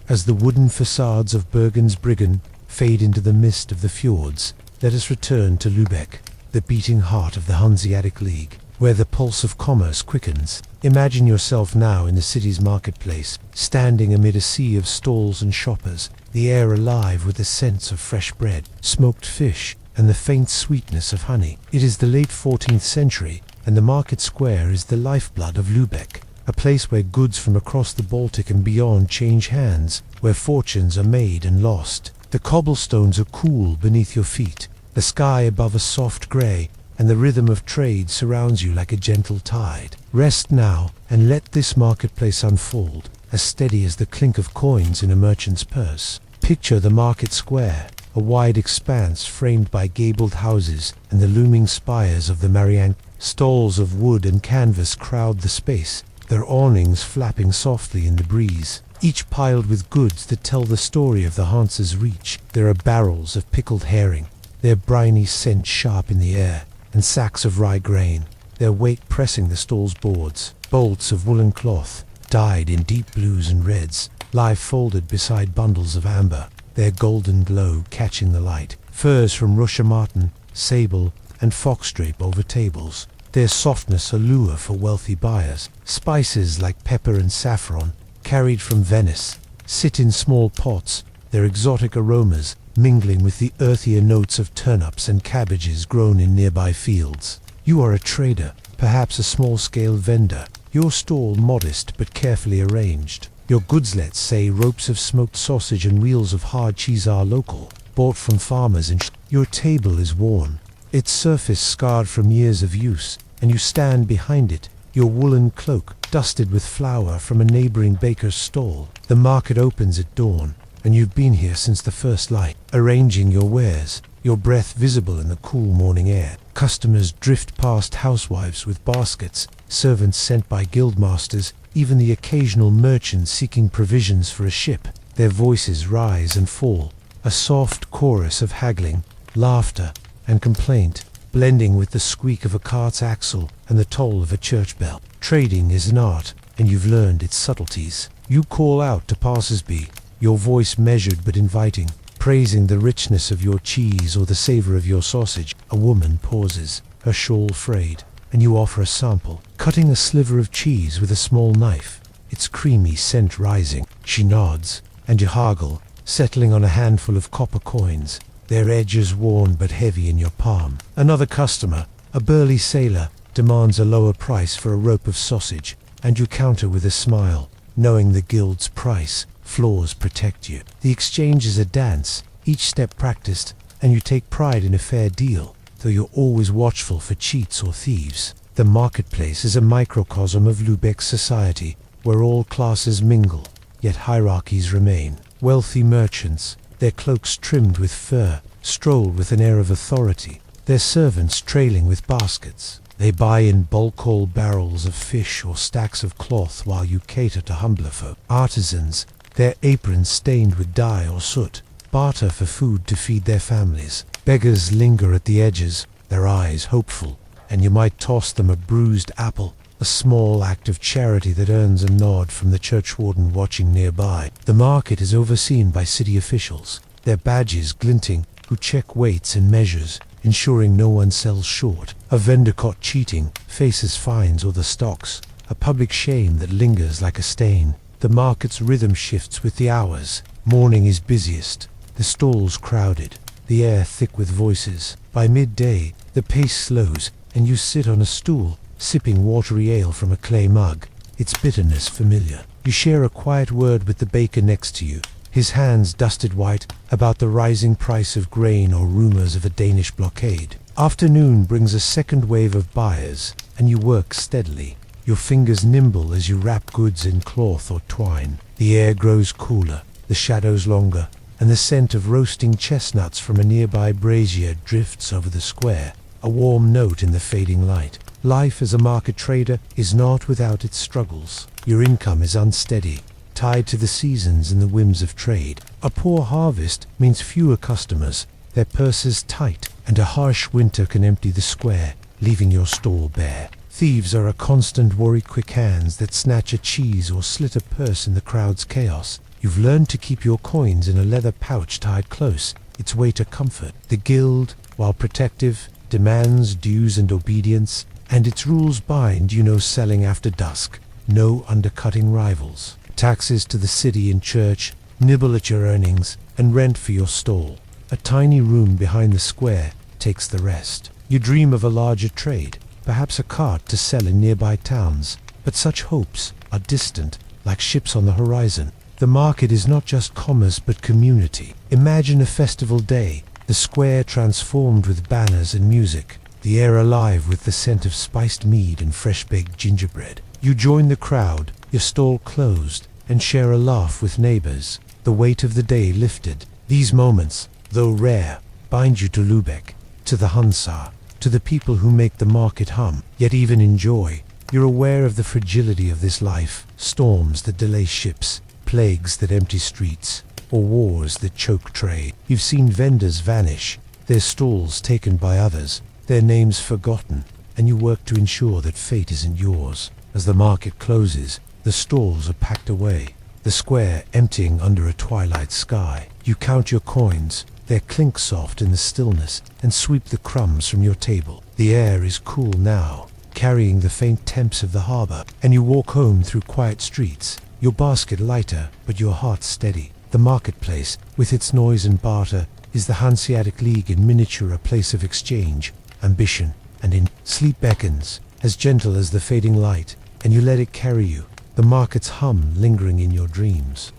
As the wooden facades of Bergen's Briggen fade into the mist of the fjords, let us return to Lübeck, the beating heart of the Hanseatic League, where the pulse of commerce quickens. Imagine yourself now in the city's marketplace, standing amid a sea of stalls and shoppers, the air alive with the scents of fresh bread, smoked fish, and the faint sweetness of honey. It is the late 14th century, and the market square is the lifeblood of Lübeck, a place where goods from across the Baltic and beyond change hands, where fortunes are made and lost. The cobblestones are cool beneath your feet, the sky above a soft grey, and the rhythm of trade surrounds you like a gentle tide. Rest now, and let this marketplace unfold, as steady as the clink of coins in a merchant's purse. Picture the market square, a wide expanse framed by gabled houses and the looming spires of the Marianne. Stalls of wood and canvas crowd the space, their awnings flapping softly in the breeze, each piled with goods that tell the story of the Hanse's reach. There are barrels of pickled herring, their briny scent sharp in the air, and sacks of rye grain, their weight pressing the stall's boards. Bolts of woolen cloth, dyed in deep blues and reds, lie folded beside bundles of amber, their golden glow catching the light. Furs from Russia marten, sable, and fox drape over tables, their softness a lure for wealthy buyers. Spices like pepper and saffron, carried from Venice, sit in small pots, their exotic aromas mingling with the earthier notes of turnips and cabbages grown in nearby fields. You are a trader, perhaps a small-scale vendor, your stall modest but carefully arranged. Your goods, let's say, ropes of smoked sausage and wheels of hard cheese are local, bought from farmers in Your table is worn, its surface scarred from years of use, and you stand behind it, your woolen cloak dusted with flour from a neighboring baker's stall. The market opens at dawn, and you've been here since the first light, arranging your wares, your breath visible in the cool morning air. Customers drift past, housewives with baskets, servants sent by guildmasters, even the occasional merchant seeking provisions for a ship. Their voices rise and fall, a soft chorus of haggling, laughter, and complaint, blending with the squeak of a cart's axle and the toll of a church bell. Trading is an art, and you've learned its subtleties. You call out to passers-by, your voice measured but inviting, praising the richness of your cheese or the savor of your sausage. A woman pauses, her shawl frayed, and you offer a sample, cutting a sliver of cheese with a small knife, its creamy scent rising. She nods, and you haggle, settling on a handful of copper coins, their edges worn but heavy in your palm. Another customer, a burly sailor, demands a lower price for a rope of sausage, and you counter with a smile, knowing the guild's price. Floors protect you. The exchange is a dance, each step practiced, and you take pride in a fair deal, though you're always watchful for cheats or thieves. The marketplace is a microcosm of Lübeck's society, where all classes mingle, yet hierarchies remain. Wealthy merchants, their cloaks trimmed with fur, stroll with an air of authority, their servants trailing with baskets. They buy in bulk whole barrels of fish or stacks of cloth while you cater to humbler folk. Artisans, their aprons stained with dye or soot, barter for food to feed their families. Beggars linger at the edges, their eyes hopeful, and you might toss them a bruised apple, a small act of charity that earns a nod from the churchwarden watching nearby. The market is overseen by city officials, their badges glinting, who check weights and measures, ensuring no one sells short. A vendor caught cheating faces fines or the stocks, a public shame that lingers like a stain. The market's rhythm shifts with the hours. Morning is busiest, the stalls crowded, the air thick with voices. By midday, the pace slows, and you sit on a stool, sipping watery ale from a clay mug, its bitterness familiar. You share a quiet word with the baker next to you, his hands dusted white, about the rising price of grain or rumors of a Danish blockade. Afternoon brings a second wave of buyers, and you work steadily, your fingers nimble as you wrap goods in cloth or twine. The air grows cooler, the shadows longer, and the scent of roasting chestnuts from a nearby brazier drifts over the square, a warm note in the fading light. Life as a market trader is not without its struggles. Your income is unsteady, tied to the seasons and the whims of trade. A poor harvest means fewer customers, their purses tight, and a harsh winter can empty the square, leaving your stall bare. Thieves are a constant worry, quick hands that snatch a cheese or slit a purse in the crowd's chaos. You've learned to keep your coins in a leather pouch tied close, its way to comfort. The guild, while protective, demands dues and obedience, and its rules bind, selling after dusk, no undercutting rivals. Taxes to the city and church, nibble at your earnings, and rent for your stall. A tiny room behind the square takes the rest. You dream of a larger trade, perhaps a cart to sell in nearby towns, but such hopes are distant, like ships on the horizon. The market is not just commerce but community. Imagine a festival day, the square transformed with banners and music, the air alive with the scent of spiced mead and fresh-baked gingerbread. You join the crowd, your stall closed, and share a laugh with neighbors, the weight of the day lifted. These moments, though rare, bind you to Lübeck, to the Hansa, to the people who make the market hum. Yet even in joy, you're aware of the fragility of this life, storms that delay ships, plagues that empty streets, or wars that choke trade. You've seen vendors vanish, their stalls taken by others, their names forgotten, and you work to ensure that fate isn't yours. As the market closes, the stalls are packed away, the square emptying under a twilight sky. You count your coins, their clink soft in the stillness, and sweep the crumbs from your table. The air is cool now, carrying the faint temps of the harbor, and you walk home through quiet streets, your basket lighter, but your heart steady. The marketplace, with its noise and barter, is the Hanseatic League in miniature, a place of exchange, ambition, and in sleep beckons, as gentle as the fading light, and you let it carry you, the market's hum lingering in your dreams.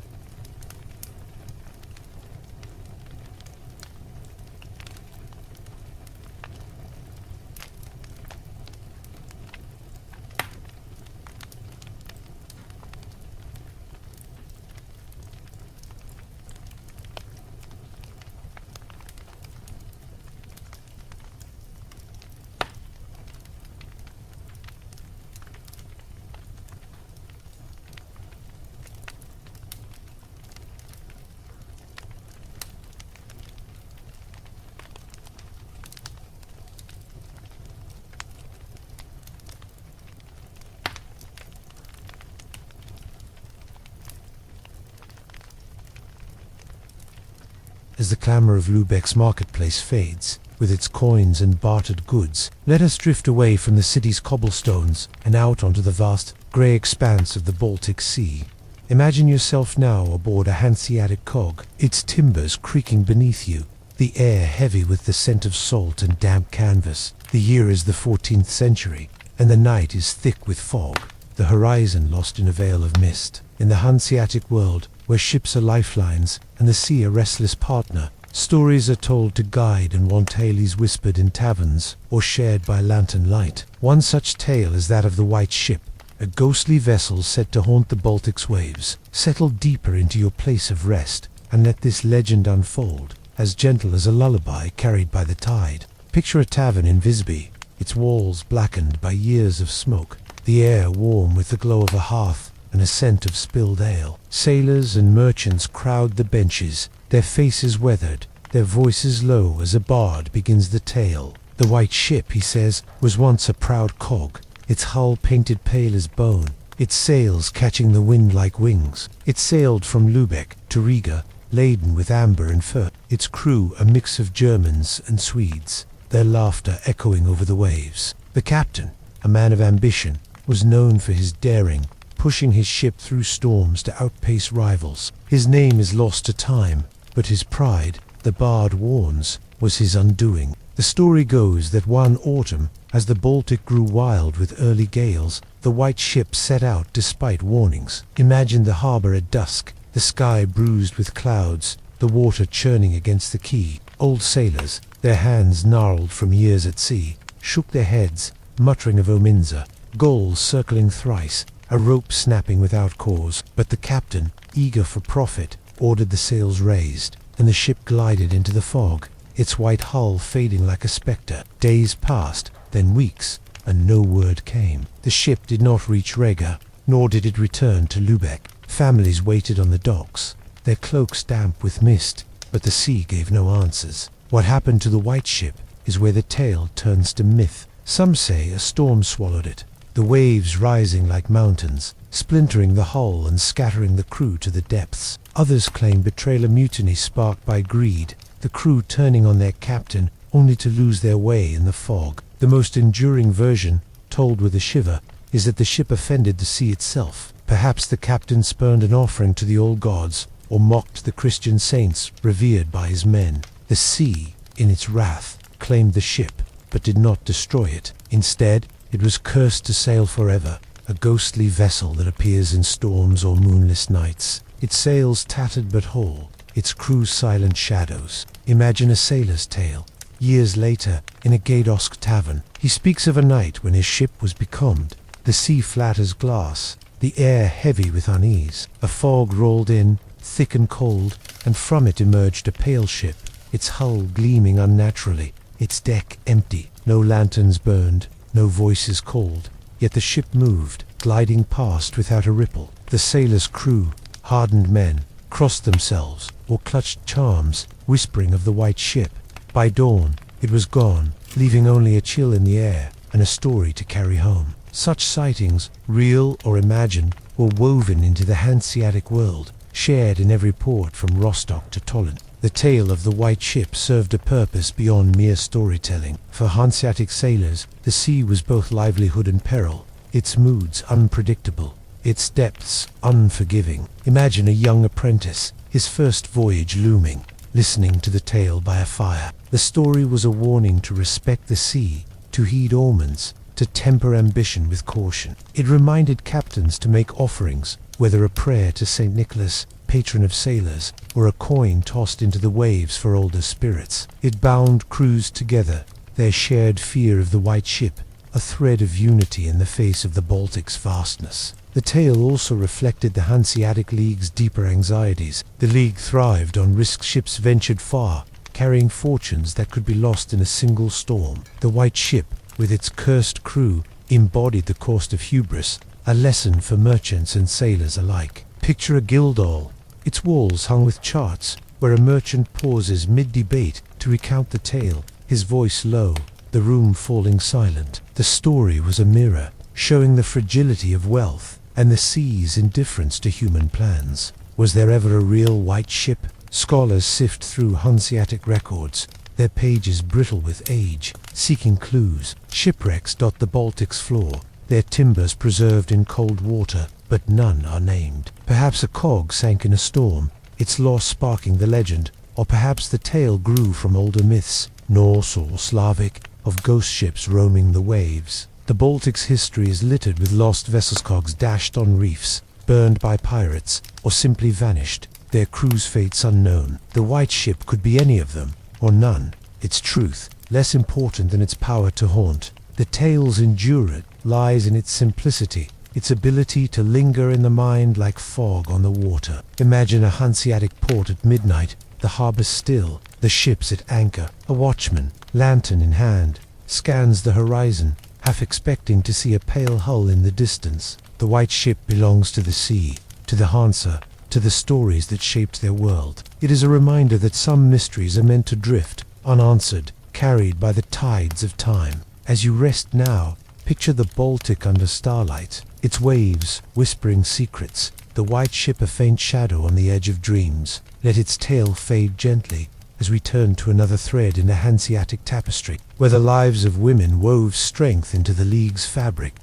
As the clamor of Lübeck's marketplace fades, with its coins and bartered goods, let us drift away from the city's cobblestones and out onto the vast, grey expanse of the Baltic Sea. Imagine yourself now aboard a Hanseatic cog, its timbers creaking beneath you, the air heavy with the scent of salt and damp canvas. The year is the 14th century, and the night is thick with fog, the horizon lost in a veil of mist. In the Hanseatic world, where ships are lifelines and the sea a restless partner, stories are told to guide and want tales whispered in taverns or shared by lantern light. One such tale is that of the White Ship, a ghostly vessel said to haunt the Baltic's waves. Settle deeper into your place of rest and let this legend unfold, as gentle as a lullaby carried by the tide. Picture a tavern in Visby, its walls blackened by years of smoke, the air warm with the glow of a hearth and a scent of spilled ale. Sailors and merchants crowd the benches, their faces weathered, their voices low as a bard begins the tale. The White Ship, he says, was once a proud cog, its hull painted pale as bone, its sails catching the wind like wings. It sailed from Lübeck to Riga, laden with amber and fur, its crew a mix of Germans and Swedes, their laughter echoing over the waves. The captain, a man of ambition, was known for his daring, pushing his ship through storms to outpace rivals. His name is lost to time, but his pride, the bard warns, was his undoing. The story goes that one autumn, as the Baltic grew wild with early gales, the White Ship set out despite warnings. Imagine the harbor at dusk, the sky bruised with clouds, the water churning against the quay. Old sailors, their hands gnarled from years at sea, shook their heads, muttering of Ominza, gulls circling thrice, a rope snapping without cause. But the captain, eager for profit, ordered the sails raised, and the ship glided into the fog, its white hull fading like a spectre. Days passed, then weeks, and no word came. The ship did not reach Riga, nor did it return to Lübeck. Families waited on the docks, their cloaks damp with mist, but the sea gave no answers. What happened to the White Ship is where the tale turns to myth. Some say a storm swallowed it. the waves rising like mountains, splintering the hull and scattering the crew to the depths. Others claim betrayal a mutiny sparked by greed, the crew turning on their captain only to lose their way in the fog. The most enduring version, told with a shiver, is that the ship offended the sea itself. Perhaps the captain spurned an offering to the old gods, or mocked the Christian saints revered by his men. The sea, in its wrath, claimed the ship, but did not destroy it. Instead, it was cursed to sail forever, a ghostly vessel that appears in storms or moonless nights. Its sails tattered but whole, its crew's silent shadows. Imagine a sailor's tale. Years later, in a Gadosk tavern, he speaks of a night when his ship was becalmed, the sea flat as glass, the air heavy with unease. A fog rolled in, thick and cold, and from it emerged a pale ship, its hull gleaming unnaturally, its deck empty. No lanterns burned, no voices called, yet the ship moved, gliding past without a ripple. The sailor's crew, hardened men, crossed themselves or clutched charms, whispering of the white ship. By dawn, it was gone, leaving only a chill in the air and a story to carry home. Such sightings, real or imagined, were woven into the Hanseatic world, shared in every port from Rostock to Tolland. The tale of the white ship served a purpose beyond mere storytelling. For Hanseatic sailors, the sea was both livelihood and peril, its moods unpredictable, its depths unforgiving. Imagine a young apprentice, his first voyage looming, listening to the tale by a fire. The story was a warning to respect the sea, to heed omens, to temper ambition with caution. It reminded captains to make offerings, whether a prayer to St. Nicholas, patron of sailors, or a coin tossed into the waves for older spirits. It bound crews together, their shared fear of the white ship, a thread of unity in the face of the Baltic's vastness. The tale also reflected the Hanseatic League's deeper anxieties. The League thrived on risk ships ventured far, carrying fortunes that could be lost in a single storm. The white ship, with its cursed crew, embodied the cost of hubris, a lesson for merchants and sailors alike. Picture a guildhall, its walls hung with charts, where a merchant pauses mid-debate to recount the tale, his voice low, the room falling silent. The story was a mirror, showing the fragility of wealth and the sea's indifference to human plans. Was there ever a real white ship? Scholars sift through Hanseatic records, their pages brittle with age, seeking clues. Shipwrecks dot the Baltic's floor, their timbers preserved in cold water, but none are named. Perhaps a cog sank in a storm, its loss sparking the legend, or perhaps the tale grew from older myths, Norse or Slavic, of ghost ships roaming the waves. The Baltic's history is littered with lost vessels, cogs dashed on reefs, burned by pirates, or simply vanished, their crews' fates unknown. The white ship could be any of them, or none, its truth less important than its power to haunt. The tale's endurance lies in its simplicity, its ability to linger in the mind like fog on the water. Imagine a Hanseatic port at midnight, the harbor still, the ships at anchor. A watchman, lantern in hand, scans the horizon, half expecting to see a pale hull in the distance. The white ship belongs to the sea, to the Hansa, to the stories that shaped their world. It is a reminder that some mysteries are meant to drift, unanswered, carried by the tides of time. As you rest now, picture the Baltic under starlight, its waves whispering secrets, the white ship a faint shadow on the edge of dreams. Let its tale fade gently as we turn to another thread in the Hanseatic tapestry, where the lives of women wove strength into the League's fabric.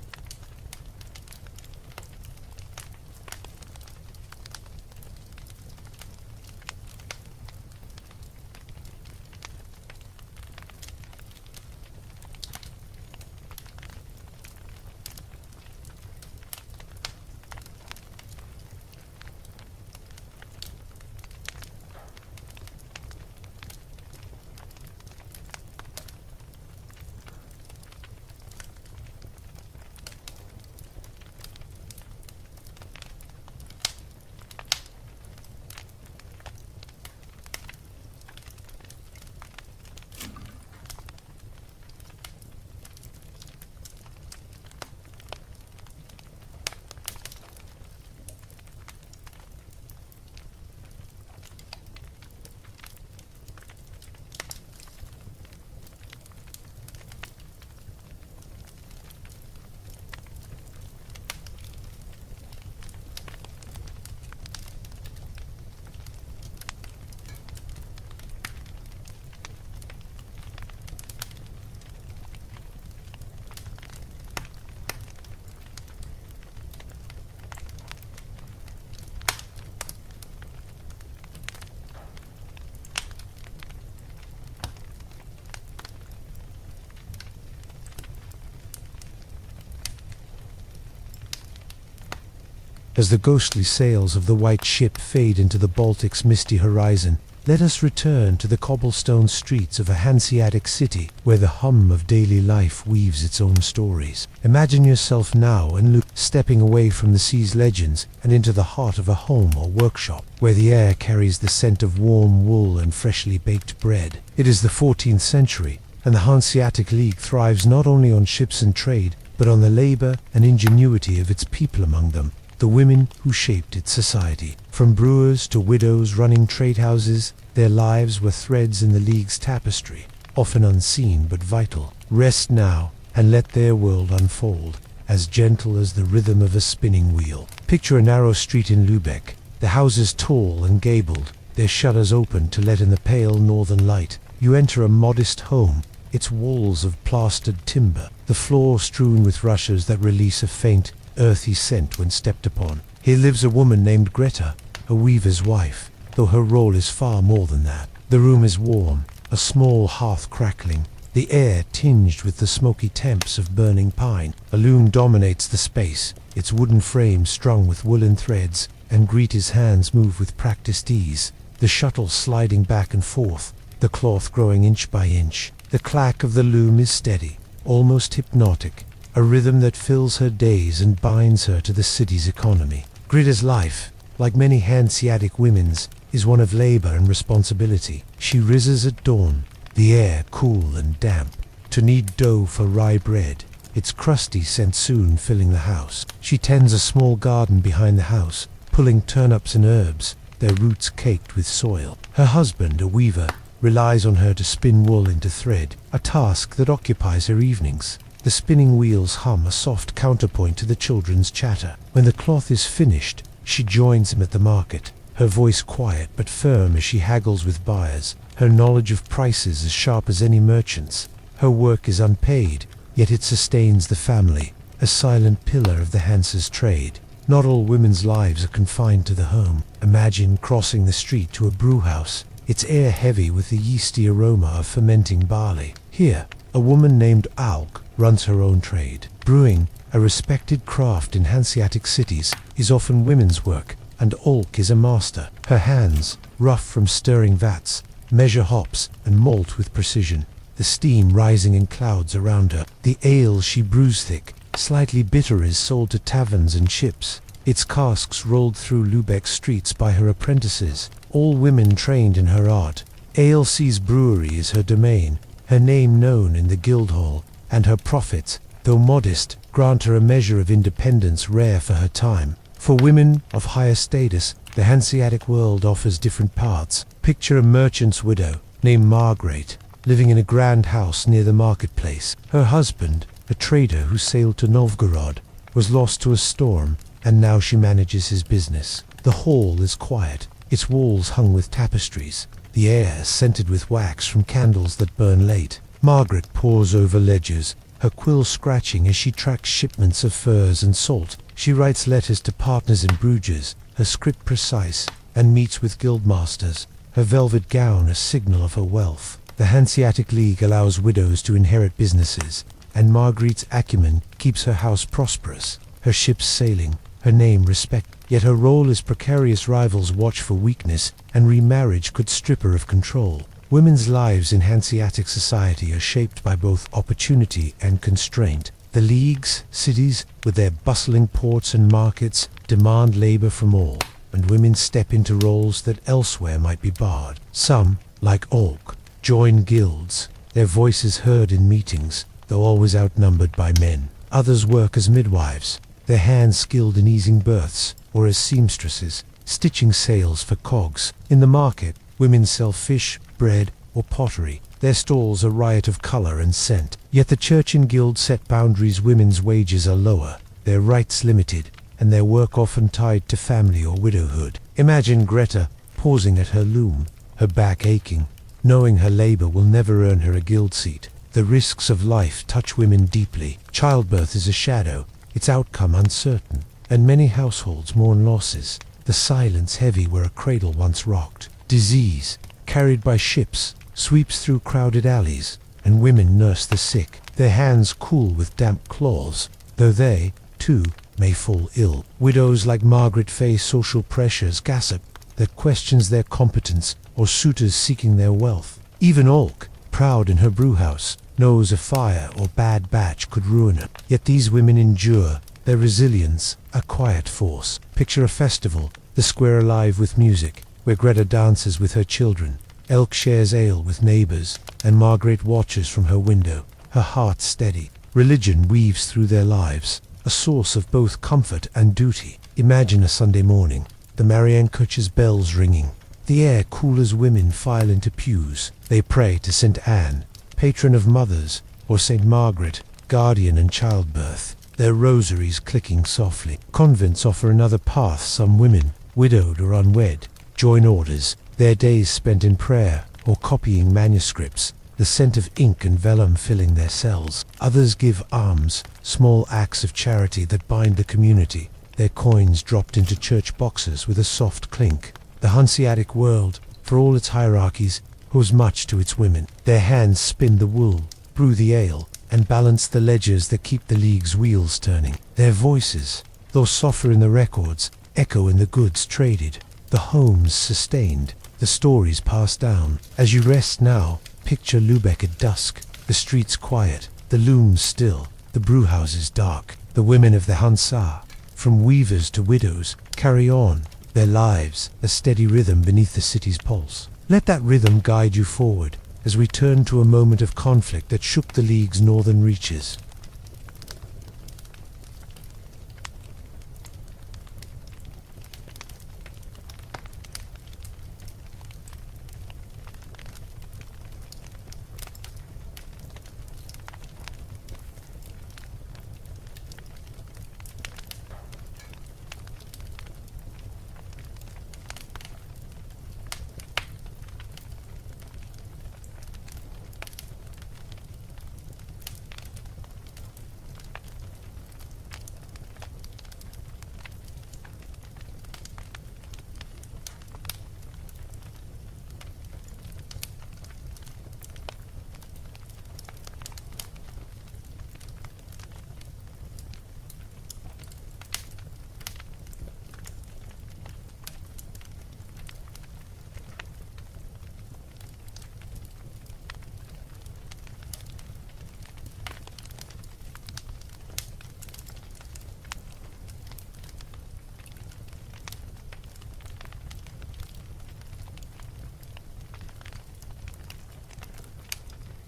As the ghostly sails of the white ship fade into the Baltic's misty horizon, let us return to the cobblestone streets of a Hanseatic city where the hum of daily life weaves its own stories. Imagine yourself now and Luke stepping away from the sea's legends and into the heart of a home or workshop where the air carries the scent of warm wool and freshly baked bread. It is the 14th century, and the Hanseatic League thrives not only on ships and trade, but on the labor and ingenuity of its people among them, the women who shaped its society. From brewers to widows running trade houses, their lives were threads in the League's tapestry, often unseen but vital. Rest now, and let their world unfold, as gentle as the rhythm of a spinning wheel. Picture a narrow street in Lübeck, the houses tall and gabled, their shutters open to let in the pale northern light. You enter a modest home, its walls of plastered timber, the floor strewn with rushes that release a faint, earthy scent when stepped upon. Here lives a woman named Greta, a weaver's wife, though her role is far more than that. The room is warm, a small hearth crackling, the air tinged with the smoky temps of burning pine. A loom dominates the space, its wooden frame strung with woolen threads, and Greta's hands move with practiced ease, the shuttle sliding back and forth, the cloth growing inch by inch. The clack of the loom is steady, almost hypnotic, a rhythm that fills her days and binds her to the city's economy. Greta's life, like many Hanseatic women's, is one of labor and responsibility. She rises at dawn, the air cool and damp, to knead dough for rye bread, its crusty scent soon filling the house. She tends a small garden behind the house, pulling turnips and herbs, their roots caked with soil. Her husband, a weaver, relies on her to spin wool into thread, a task that occupies her evenings. The spinning wheels hum a soft counterpoint to the children's chatter. When the cloth is finished, she joins him at the market, her voice quiet but firm as she haggles with buyers, her knowledge of prices as sharp as any merchant's. Her work is unpaid, yet it sustains the family, a silent pillar of the Hanse's trade. Not all women's lives are confined to the home. Imagine crossing the street to a brewhouse, its air heavy with the yeasty aroma of fermenting barley. Here, a woman named Auk runs her own trade. Brewing, a respected craft in Hanseatic cities, is often women's work, and Auk is a master. Her hands, rough from stirring vats, measure hops and malt with precision, the steam rising in clouds around her. The ale she brews thick, slightly bitter, is sold to taverns and ships, its casks rolled through Lübeck streets by her apprentices, all women trained in her art. ALC's brewery is her domain, her name known in the Guildhall, and her profits, though modest, grant her a measure of independence rare for her time. For women of higher status, the Hanseatic world offers different paths. Picture a merchant's widow, named Margaret, living in a grand house near the marketplace. Her husband, a trader who sailed to Novgorod, was lost to a storm, and now she manages his business. The hall is quiet, its walls hung with tapestries, the air scented with wax from candles that burn late. Margaret pores over ledgers, her quill scratching as she tracks shipments of furs and salt. She writes letters to partners in Bruges, her script precise, and meets with guildmasters, her velvet gown a signal of her wealth. The Hanseatic League allows widows to inherit businesses, and Margaret's acumen keeps her house prosperous, her ships sailing, her name respected. Yet her role as precarious rivals watch for weakness, and remarriage could strip her of control. Women's lives in Hanseatic society are shaped by both opportunity and constraint. The League's cities, with their bustling ports and markets, demand labor from all, and women step into roles that elsewhere might be barred. Some, like Auk, join guilds, their voices heard in meetings, though always outnumbered by men. Others work as midwives, their hands skilled in easing births, or as seamstresses, stitching sails for cogs. In the market, women sell fish, bread, or pottery, their stalls a riot of color and scent. Yet the church and guild set boundaries. Women's wages are lower, their rights limited, and their work often tied to family or widowhood. Imagine Greta pausing at her loom, her back aching, knowing her labor will never earn her a guild seat. The risks of life touch women deeply. Childbirth is a shadow, its outcome uncertain, and many households mourn losses, the silence heavy where a cradle once rocked. Disease, carried by ships, sweeps through crowded alleys, and women nurse the sick, their hands cool with damp claws, though they, too, may fall ill. Widows like Margaret face social pressures, gossip that questions their competence, or suitors seeking their wealth. Even Olk, proud in her brewhouse, knows a fire or bad batch could ruin her. Yet these women endure, their resilience a quiet force. Picture a festival, the square alive with music, where Greta dances with her children, Elk shares ale with neighbors, and Margaret watches from her window, her heart steady. Religion weaves through their lives, a source of both comfort and duty. Imagine a Sunday morning, the Marianne-Kutcher's bells ringing, the air cool as women file into pews. They pray to St. Anne, patron of mothers, or St. Margaret, guardian in childbirth, their rosaries clicking softly. Convents offer another path. Some women, widowed or unwed, join orders, their days spent in prayer or copying manuscripts, the scent of ink and vellum filling their cells. Others give alms, small acts of charity that bind the community, their coins dropped into church boxes with a soft clink. The Hanseatic world, for all its hierarchies, owes much to its women. Their hands spin the wool, brew the ale, and balance the ledgers that keep the league's wheels turning. Their voices, though softer in the records, echo in the goods traded, the homes sustained, the stories passed down. As you rest now, picture Lübeck at dusk, the streets quiet, the looms still, the brewhouses dark. The women of the Hansa, from weavers to widows, carry on their lives, a steady rhythm beneath the city's pulse. Let that rhythm guide you forward as we turn to a moment of conflict that shook the League's northern reaches.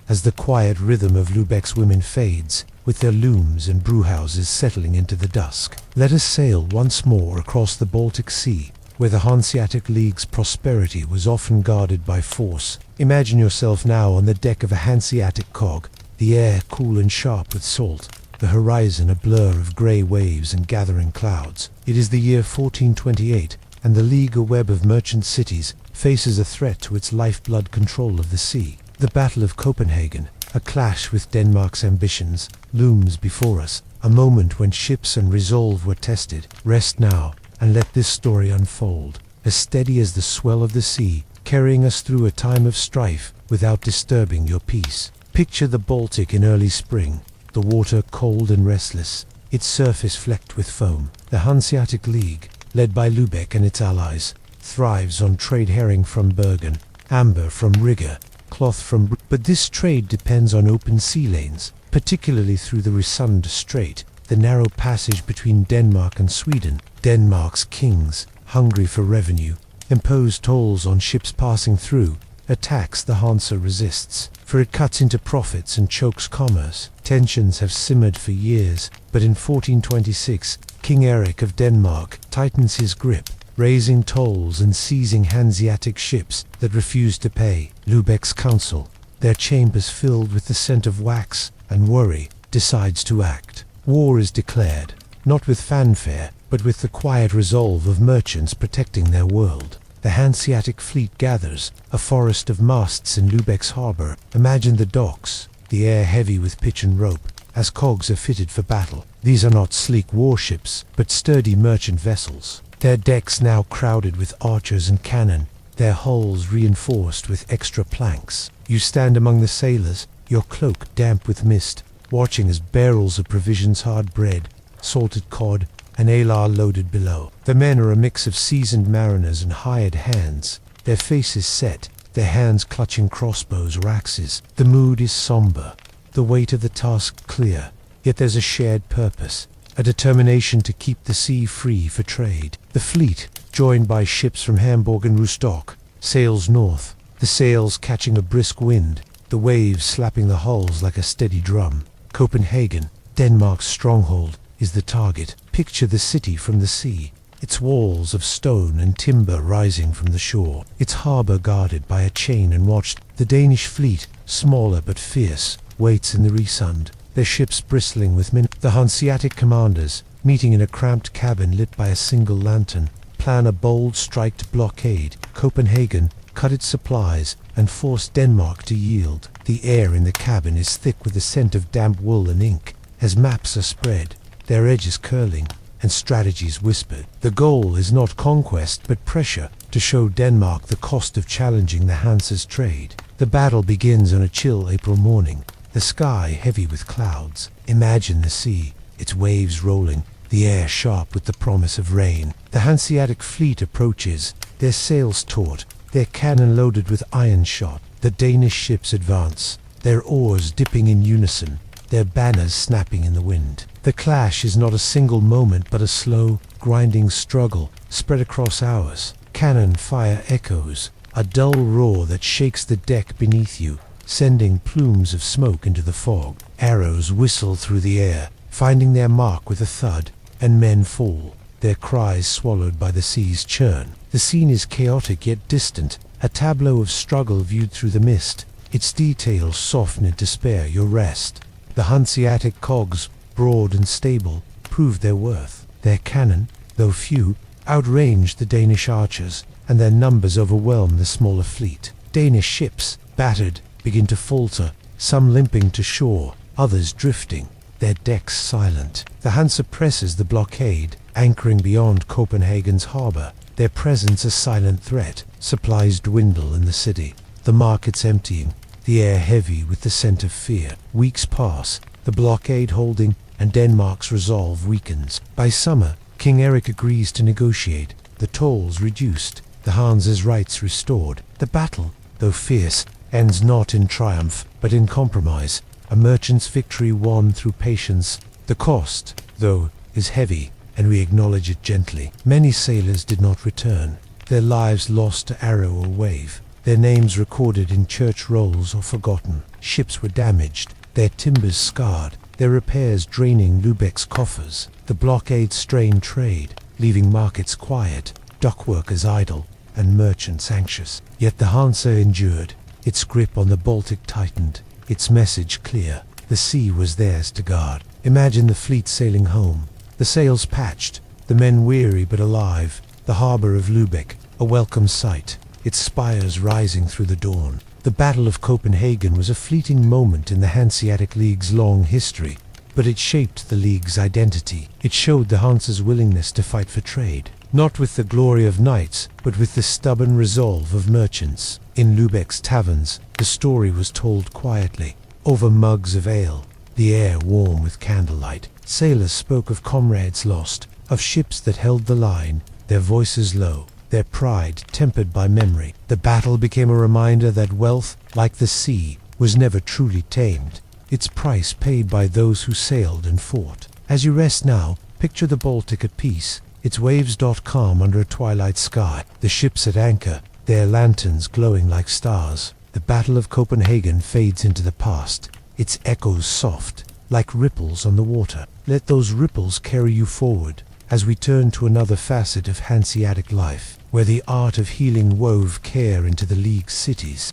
As the quiet rhythm of Lübeck's women fades, with their looms and brewhouses settling into the dusk, let us sail once more across the Baltic Sea, where the Hanseatic League's prosperity was often guarded by force. Imagine yourself now on the deck of a Hanseatic cog, the air cool and sharp with salt, the horizon a blur of grey waves and gathering clouds. It is the year 1428, and the League, a web of merchant cities, faces a threat to its lifeblood control of the sea. The Battle of Copenhagen, a clash with Denmark's ambitions, looms before us, a moment when ships and resolve were tested. Rest now, and let this story unfold, as steady as the swell of the sea, carrying us through a time of strife without disturbing your peace. Picture the Baltic in early spring, the water cold and restless, its surface flecked with foam. The Hanseatic League, led by Lübeck and its allies, thrives on trade herring from Bergen, amber from Riga, cloth from... But this trade depends on open sea lanes, particularly through the Risund Strait, the narrow passage between Denmark and Sweden. Denmark's kings, hungry for revenue, impose tolls on ships passing through, a tax the Hansa resists, for it cuts into profits and chokes commerce. Tensions have simmered for years, but in 1426, King Eric of Denmark tightens his grip, raising tolls and seizing Hanseatic ships that refused to pay. Lübeck's council, their chambers filled with the scent of wax and worry, decides to act. War is declared, not with fanfare, but with the quiet resolve of merchants protecting their world. The Hanseatic fleet gathers, a forest of masts in Lübeck's harbor. Imagine the docks, the air heavy with pitch and rope, as cogs are fitted for battle. These are not sleek warships, but sturdy merchant vessels. Their decks now crowded with archers and cannon, their hulls reinforced with extra planks. You stand among the sailors, your cloak damp with mist, watching as barrels of provisions, hard bread, salted cod, an alar loaded below. The men are a mix of seasoned mariners and hired hands, their faces set, their hands clutching crossbows or axes. The mood is somber, the weight of the task clear, yet there's a shared purpose, a determination to keep the sea free for trade. The fleet, joined by ships from Hamburg and Rostock, sails north, the sails catching a brisk wind, the waves slapping the hulls like a steady drum. Copenhagen, Denmark's stronghold, is the target. Picture the city from the sea, its walls of stone and timber rising from the shore, its harbour guarded by a chain and watched. The Danish fleet, smaller but fierce, waits in the Resund, their ships bristling with men. The Hanseatic commanders, meeting in a cramped cabin lit by a single lantern, plan a bold strike blockade. Copenhagen cut its supplies and forced Denmark to yield. The air in the cabin is thick with the scent of damp wool and ink, as maps are spread, their edges curling, and strategies whispered. The goal is not conquest but pressure, to show Denmark the cost of challenging the Hanse's trade. The battle begins on a chill April morning, the sky heavy with clouds. Imagine the sea, its waves rolling, the air sharp with the promise of rain. The Hanseatic fleet approaches, their sails taut, their cannon loaded with iron shot. The Danish ships advance, their oars dipping in unison, their banners snapping in the wind. The clash is not a single moment but a slow, grinding struggle spread across hours. Cannon fire echoes, a dull roar that shakes the deck beneath you, sending plumes of smoke into the fog. Arrows whistle through the air, finding their mark with a thud, and men fall, their cries swallowed by the sea's churn. The scene is chaotic yet distant, a tableau of struggle viewed through the mist, its details soften into despair your rest. The Hanseatic cogs, broad and stable, proved their worth. Their cannon, though few, outranged the Danish archers, and their numbers overwhelmed the smaller fleet. Danish ships, battered, begin to falter, some limping to shore, others drifting, their decks silent. The Hanse presses the blockade, anchoring beyond Copenhagen's harbour, their presence a silent threat. Supplies dwindle in the city, the markets emptying, the air heavy with the scent of fear. Weeks pass, the blockade holding, and Denmark's resolve weakens. By summer, King Erik agrees to negotiate, the tolls reduced, the Hanse's rights restored. The battle, though fierce, ends not in triumph, but in compromise, a merchant's victory won through patience. The cost, though, is heavy, and we acknowledge it gently. Many sailors did not return, their lives lost to arrow or wave, their names recorded in church rolls or forgotten. Ships were damaged, their timbers scarred, their repairs draining Lübeck's coffers. The blockade strained trade, leaving markets quiet, dockworkers idle, and merchants anxious. Yet the Hanse endured, its grip on the Baltic tightened, its message clear. The sea was theirs to guard. Imagine the fleet sailing home, the sails patched, the men weary but alive, the harbour of Lübeck, a welcome sight, its spires rising through the dawn. The Battle of Copenhagen was a fleeting moment in the Hanseatic League's long history, but it shaped the League's identity. It showed the Hanse's willingness to fight for trade, not with the glory of knights, but with the stubborn resolve of merchants. In Lübeck's taverns, the story was told quietly, over mugs of ale, the air warm with candlelight. Sailors spoke of comrades lost, of ships that held the line, their voices low, their pride tempered by memory. The battle became a reminder that wealth, like the sea, was never truly tamed, its price paid by those who sailed and fought. As you rest now, picture the Baltic at peace, its waves dot calm under a twilight sky, the ships at anchor, their lanterns glowing like stars. The Battle of Copenhagen fades into the past, its echoes soft, like ripples on the water. Let those ripples carry you forward, as we turn to another facet of Hanseatic life, where the art of healing wove care into the League's cities.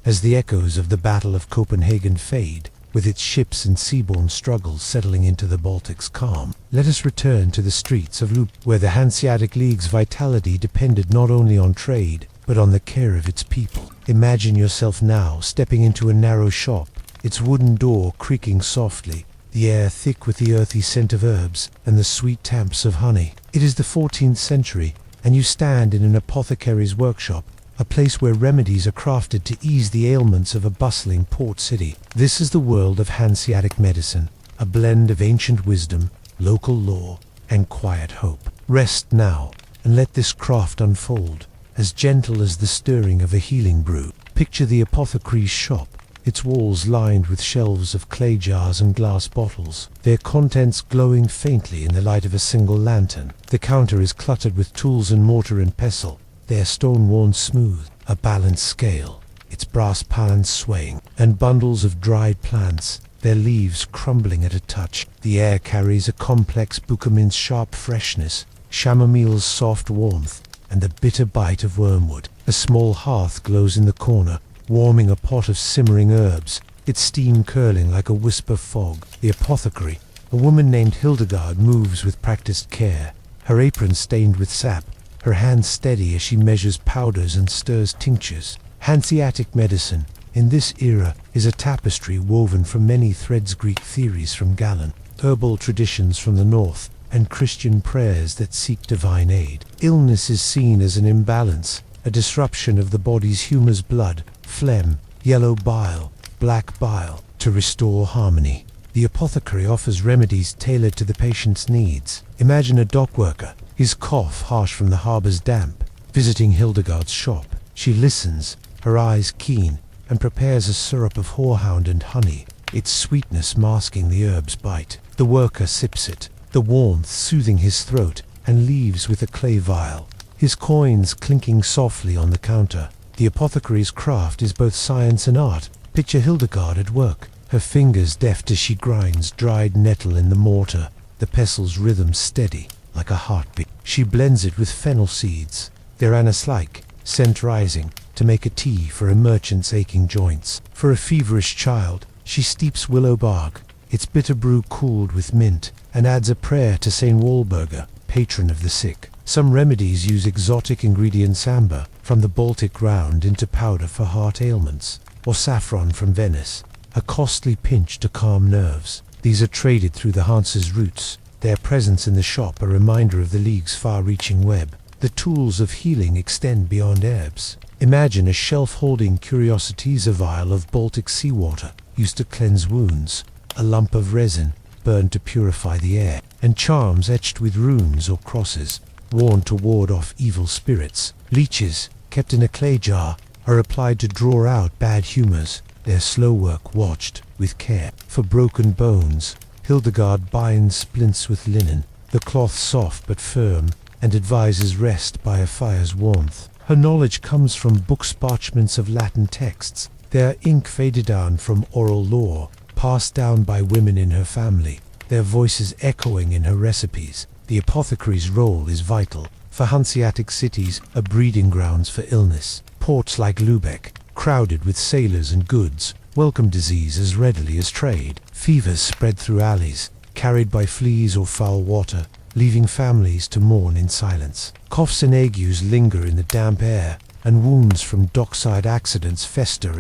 As the echoes of the Battle of Copenhagen fade, with its ships and seaborne struggles settling into the Baltic's calm, let us return to the streets of Lup, where the Hanseatic League's vitality depended not only on trade, but on the care of its people. Imagine yourself now stepping into a narrow shop, its wooden door creaking softly, the air thick with the earthy scent of herbs and the sweet taps of honey. It is the 14th century, and you stand in an apothecary's workshop, a place where remedies are crafted to ease the ailments of a bustling port city. This is the world of Hanseatic medicine, a blend of ancient wisdom, local lore, and quiet hope. Rest now, and let this craft unfold, as gentle as the stirring of a healing brew. Picture the apothecary's shop, its walls lined with shelves of clay jars and glass bottles, their contents glowing faintly in the light of a single lantern. The counter is cluttered with tools and mortar and pestle, their stone worn smooth, a balanced scale, its brass pans swaying, and bundles of dried plants, their leaves crumbling at a touch. The air carries a complex bucamin's sharp freshness, chamomile's soft warmth, and the bitter bite of wormwood. A small hearth glows in the corner, warming a pot of simmering herbs, its steam curling like a wisp of fog. The apothecary, a woman named Hildegard, moves with practiced care, her apron stained with sap, her hands steady as she measures powders and stirs tinctures. Hanseatic medicine, in this era, is a tapestry woven from many threads: Greek theories from Galen, herbal traditions from the north, and Christian prayers that seek divine aid. Illness is seen as an imbalance, a disruption of the body's humor's blood, phlegm, yellow bile, black bile, to restore harmony. The apothecary offers remedies tailored to the patient's needs. Imagine a dockworker, his cough harsh from the harbor's damp, visiting Hildegard's shop. She listens, her eyes keen, and prepares a syrup of horehound and honey, its sweetness masking the herb's bite. The worker sips it, the warmth soothing his throat, and leaves with a clay vial, his coins clinking softly on the counter. The apothecary's craft is both science and art. Picture Hildegard at work, her fingers deft as she grinds dried nettle in the mortar, the pestle's rhythm steady, like a heartbeat. She blends it with fennel seeds, their anise-like scent rising, to make a tea for a merchant's aching joints. For a feverish child, she steeps willow bark, its bitter brew cooled with mint, and adds a prayer to Saint Walburga, patron of the sick. Some remedies use exotic ingredients: amber from the Baltic ground into powder for heart ailments, or saffron from Venice, a costly pinch to calm nerves. These are traded through the Hanse's routes, their presence in the shop a reminder of the League's far-reaching web. The tools of healing extend beyond herbs. Imagine a shelf holding curiosities: a vial of Baltic seawater, used to cleanse wounds, a lump of resin, burned to purify the air, and charms etched with runes or crosses, worn to ward off evil spirits. Leeches, kept in a clay jar, are applied to draw out bad humors, their slow work watched with care. For broken bones, Hildegard binds splints with linen, the cloth soft but firm, and advises rest by a fire's warmth. Her knowledge comes from books, parchments of Latin texts, their ink faded down from oral lore, passed down by women in her family, their voices echoing in her recipes. The apothecary's role is vital. For Hanseatic cities are breeding grounds for illness. Ports like Lübeck, crowded with sailors and goods, welcome disease as readily as trade. Fevers spread through alleys, carried by fleas or foul water, leaving families to mourn in silence. Coughs and agues linger in the damp air, and wounds from dockside accidents fester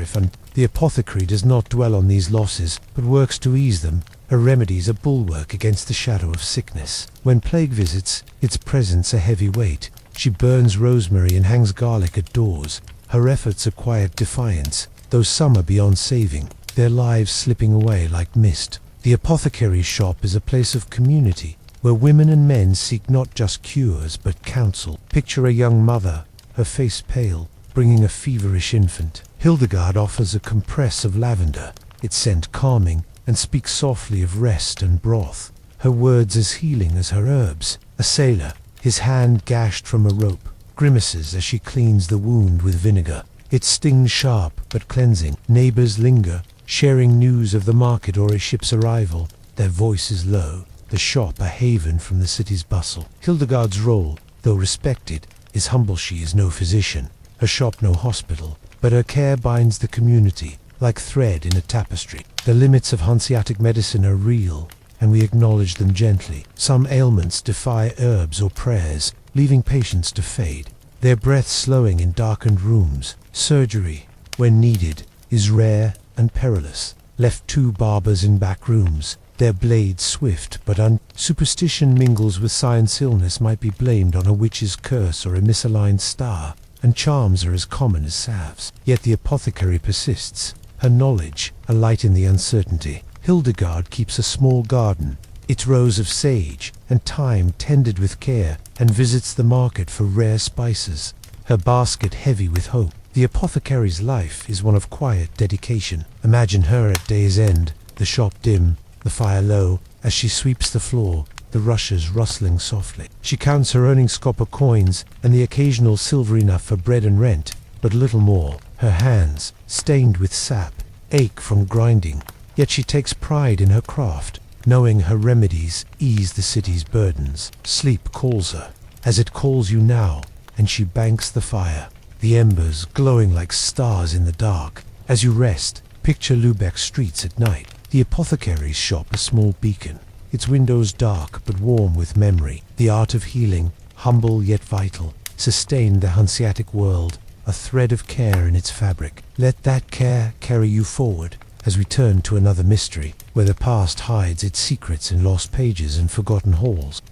The apothecary does not dwell on these losses, but works to ease them. Her remedies a bulwark against the shadow of sickness. When plague visits, its presence a heavy weight. She burns rosemary and hangs garlic at doors. Her efforts a quiet defiance, though some are beyond saving, their lives slipping away like mist. The apothecary's shop is a place of community, where women and men seek not just cures but counsel. Picture a young mother, her face pale, bringing a feverish infant. Hildegard offers a compress of lavender, its scent calming, and speaks softly of rest and broth, her words as healing as her herbs. A sailor, his hand gashed from a rope, grimaces as she cleans the wound with vinegar. It stings sharp but cleansing. Neighbors linger, sharing news of the market or a ship's arrival, their voices low, the shop a haven from the city's bustle. Hildegard's role, though respected, is humble. She is no physician, her shop no hospital, but her care binds the community, like thread in a tapestry. The limits of Hanseatic medicine are real, and we acknowledge them gently. Some ailments defy herbs or prayers, leaving patients to fade, their breath slowing in darkened rooms. Surgery, when needed, is rare and perilous, left two barbers in back rooms, their blades swift but superstition mingles with science. Illness might be blamed on a witch's curse or a misaligned star, and charms are as common as salves. Yet the apothecary persists, her knowledge a light in the uncertainty. Hildegard keeps a small garden, its rows of sage and thyme tended with care, and visits the market for rare spices, her basket heavy with hope. The apothecary's life is one of quiet dedication. Imagine her at day's end, the shop dim, the fire low, as she sweeps the floor, the rushes rustling softly. She counts her earnings copper coins and the occasional silver enough for bread and rent, but little more. Her hands, stained with sap, ache from grinding, yet she takes pride in her craft, knowing her remedies ease the city's burdens. Sleep calls her, as it calls you now, and she banks the fire, the embers glowing like stars in the dark. As you rest, picture Lübeck's streets at night. The apothecary's shop a small beacon, its windows dark but warm with memory. The art of healing, humble yet vital, sustained the Hanseatic world, a thread of care in its fabric. Let that care carry you forward, as we turn to another mystery, where the past hides its secrets in lost pages and forgotten halls.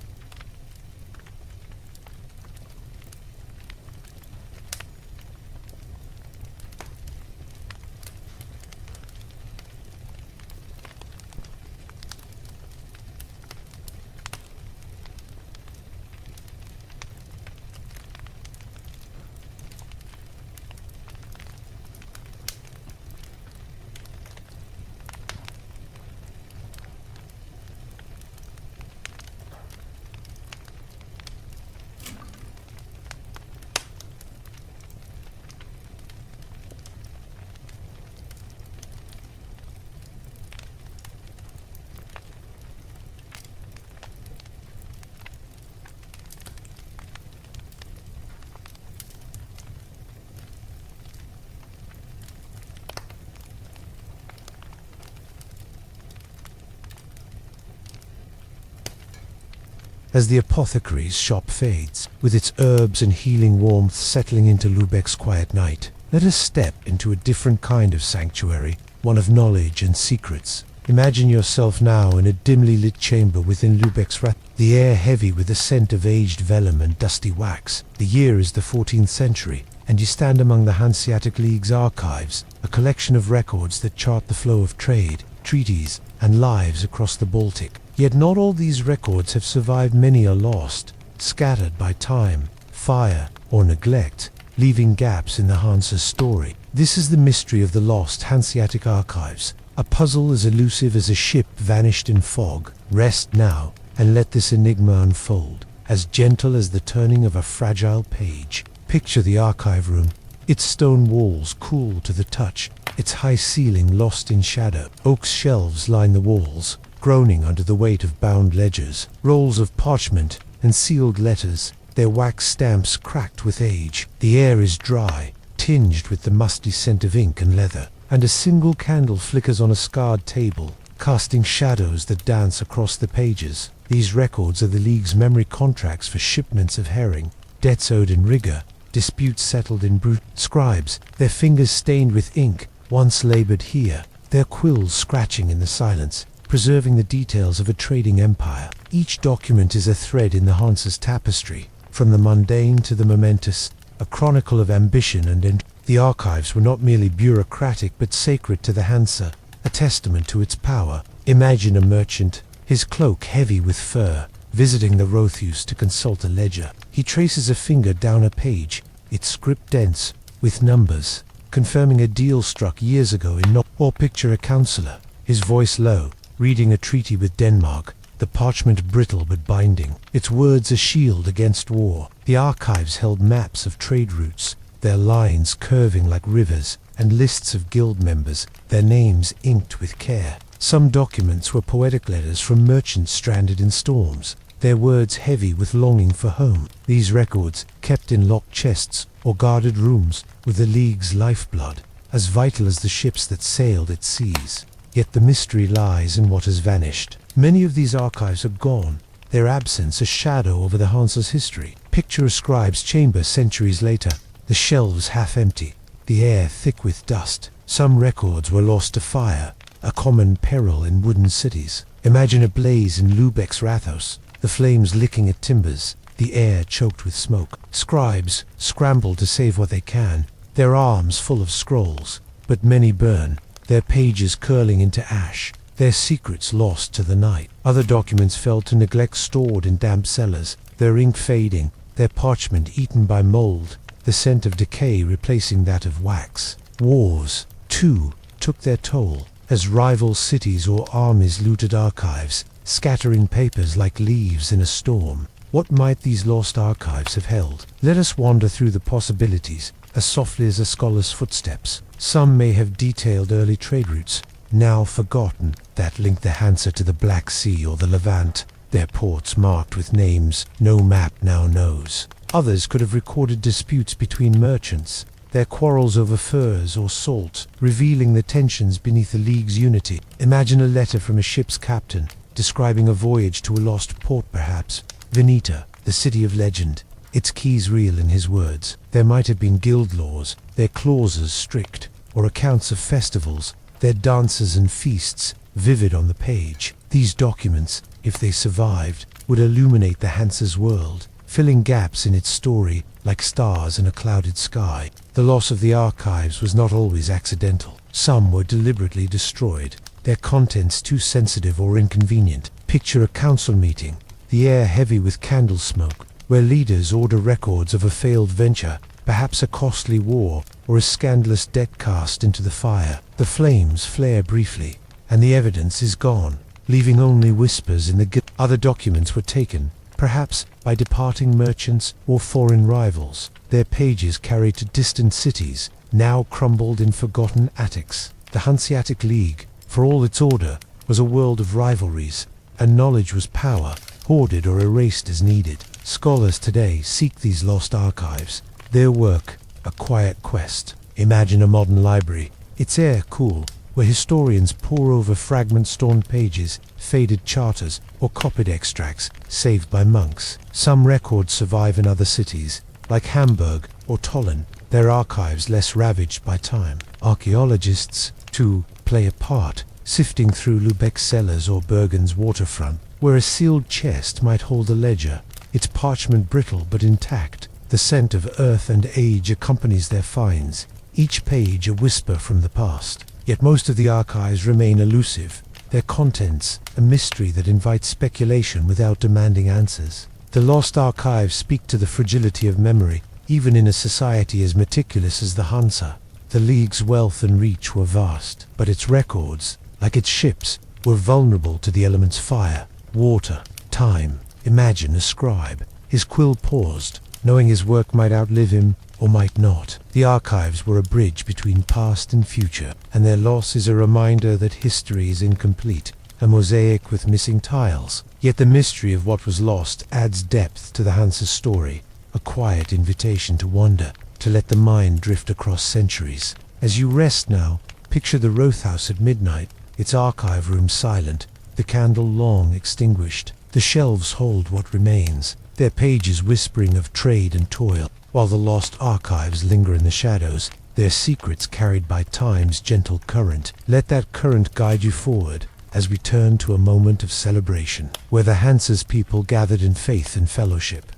As the apothecary's shop fades, with its herbs and healing warmth settling into Lübeck's quiet night, let us step into a different kind of sanctuary, one of knowledge and secrets. Imagine yourself now in a dimly lit chamber within Lübeck's the air heavy with the scent of aged vellum and dusty wax. The year is the 14th century, and you stand among the Hanseatic League's archives, a collection of records that chart the flow of trade, treaties, and lives across the Baltic. Yet not all these records have survived. Many are lost, scattered by time, fire, or neglect, leaving gaps in the Hanse's story. This is the mystery of the lost Hanseatic archives, a puzzle as elusive as a ship vanished in fog. Rest now, and let this enigma unfold, as gentle as the turning of a fragile page. Picture the archive room, its stone walls cool to the touch, its high ceiling lost in shadow. Oak shelves line the walls, groaning under the weight of bound ledgers, rolls of parchment and sealed letters, their wax stamps cracked with age. The air is dry, tinged with the musty scent of ink and leather, and a single candle flickers on a scarred table, casting shadows that dance across the pages. These records are the League's memory contracts for shipments of herring, debts owed in rigor, disputes settled in brute. Scribes, their fingers stained with ink, once labored here, their quills scratching in the silence, preserving the details of a trading empire. Each document is a thread in the Hanse's tapestry, from the mundane to the momentous, a chronicle of ambition and The archives were not merely bureaucratic but sacred to the Hanse, a testament to its power. Imagine a merchant, his cloak heavy with fur, visiting the Rothus to consult a ledger. He traces a finger down a page, its script dense with numbers, confirming a deal struck years ago in Or picture a counselor, his voice low, reading a treaty with Denmark, the parchment brittle but binding, its words a shield against war. The archives held maps of trade routes, their lines curving like rivers, and lists of guild members, their names inked with care. Some documents were poetic letters from merchants stranded in storms, their words heavy with longing for home. These records, kept in locked chests or guarded rooms, were the League's lifeblood, as vital as the ships that sailed its seas. Yet the mystery lies in what has vanished. Many of these archives are gone, their absence a shadow over the Hanse's history. Picture a scribe's chamber centuries later, the shelves half empty, the air thick with dust. Some records were lost to fire, a common peril in wooden cities. Imagine a blaze in Lübeck's Rathaus, the flames licking at timbers, the air choked with smoke. Scribes scramble to save what they can, their arms full of scrolls, but many burn, their pages curling into ash, their secrets lost to the night. Other documents fell to neglect, stored in damp cellars, their ink fading, their parchment eaten by mold, the scent of decay replacing that of wax. Wars, too, took their toll, as rival cities or armies looted archives, scattering papers like leaves in a storm. What might these lost archives have held? Let us wander through the possibilities, as softly as a scholar's footsteps. Some may have detailed early trade routes, now forgotten, that linked the Hanse to the Black Sea or the Levant, their ports marked with names no map now knows. Others could have recorded disputes between merchants, their quarrels over furs or salt, revealing the tensions beneath the League's unity. Imagine a letter from a ship's captain, describing a voyage to a lost port perhaps, Veneta, the city of legend, its keys real in his words. There might have been guild laws, their clauses strict, or accounts of festivals, their dances and feasts, vivid on the page. These documents, if they survived, would illuminate the Hanse's world, filling gaps in its story like stars in a clouded sky. The loss of the archives was not always accidental. Some were deliberately destroyed, their contents too sensitive or inconvenient. Picture a council meeting, the air heavy with candle smoke, where leaders order records of a failed venture, perhaps a costly war or a scandalous debt cast into the fire. The flames flare briefly, and the evidence is gone, leaving only whispers in the guild. Other documents were taken, perhaps by departing merchants or foreign rivals, their pages carried to distant cities, now crumbled in forgotten attics. The Hanseatic League, for all its order, was a world of rivalries, and knowledge was power, hoarded or erased as needed. Scholars today seek these lost archives, their work a quiet quest. Imagine a modern library, its air cool, where historians pore over fragment-torn pages, faded charters, or copied extracts saved by monks. Some records survive in other cities, like Hamburg or Tollen, their archives less ravaged by time. Archaeologists, too, play a part, sifting through Lübeck's cellars or Bergen's waterfront, where a sealed chest might hold a ledger, its parchment brittle but intact. The scent of earth and age accompanies their finds, each page a whisper from the past. Yet most of the archives remain elusive, their contents a mystery that invites speculation without demanding answers. The lost archives speak to the fragility of memory, even in a society as meticulous as the Hanse. The League's wealth and reach were vast, but its records, like its ships, were vulnerable to the elements fire, water, time. Imagine a scribe, his quill paused, knowing his work might outlive him or might not. The archives were a bridge between past and future, and their loss is a reminder that history is incomplete, a mosaic with missing tiles. Yet the mystery of what was lost adds depth to the Hanse's story, a quiet invitation to wander, to let the mind drift across centuries. As you rest now, picture the Rathaus at midnight, its archive room silent, the candle long extinguished. The shelves hold what remains, their pages whispering of trade and toil, while the lost archives linger in the shadows, their secrets carried by time's gentle current. Let that current guide you forward, as we turn to a moment of celebration, where the Hanse's people gathered in faith and fellowship.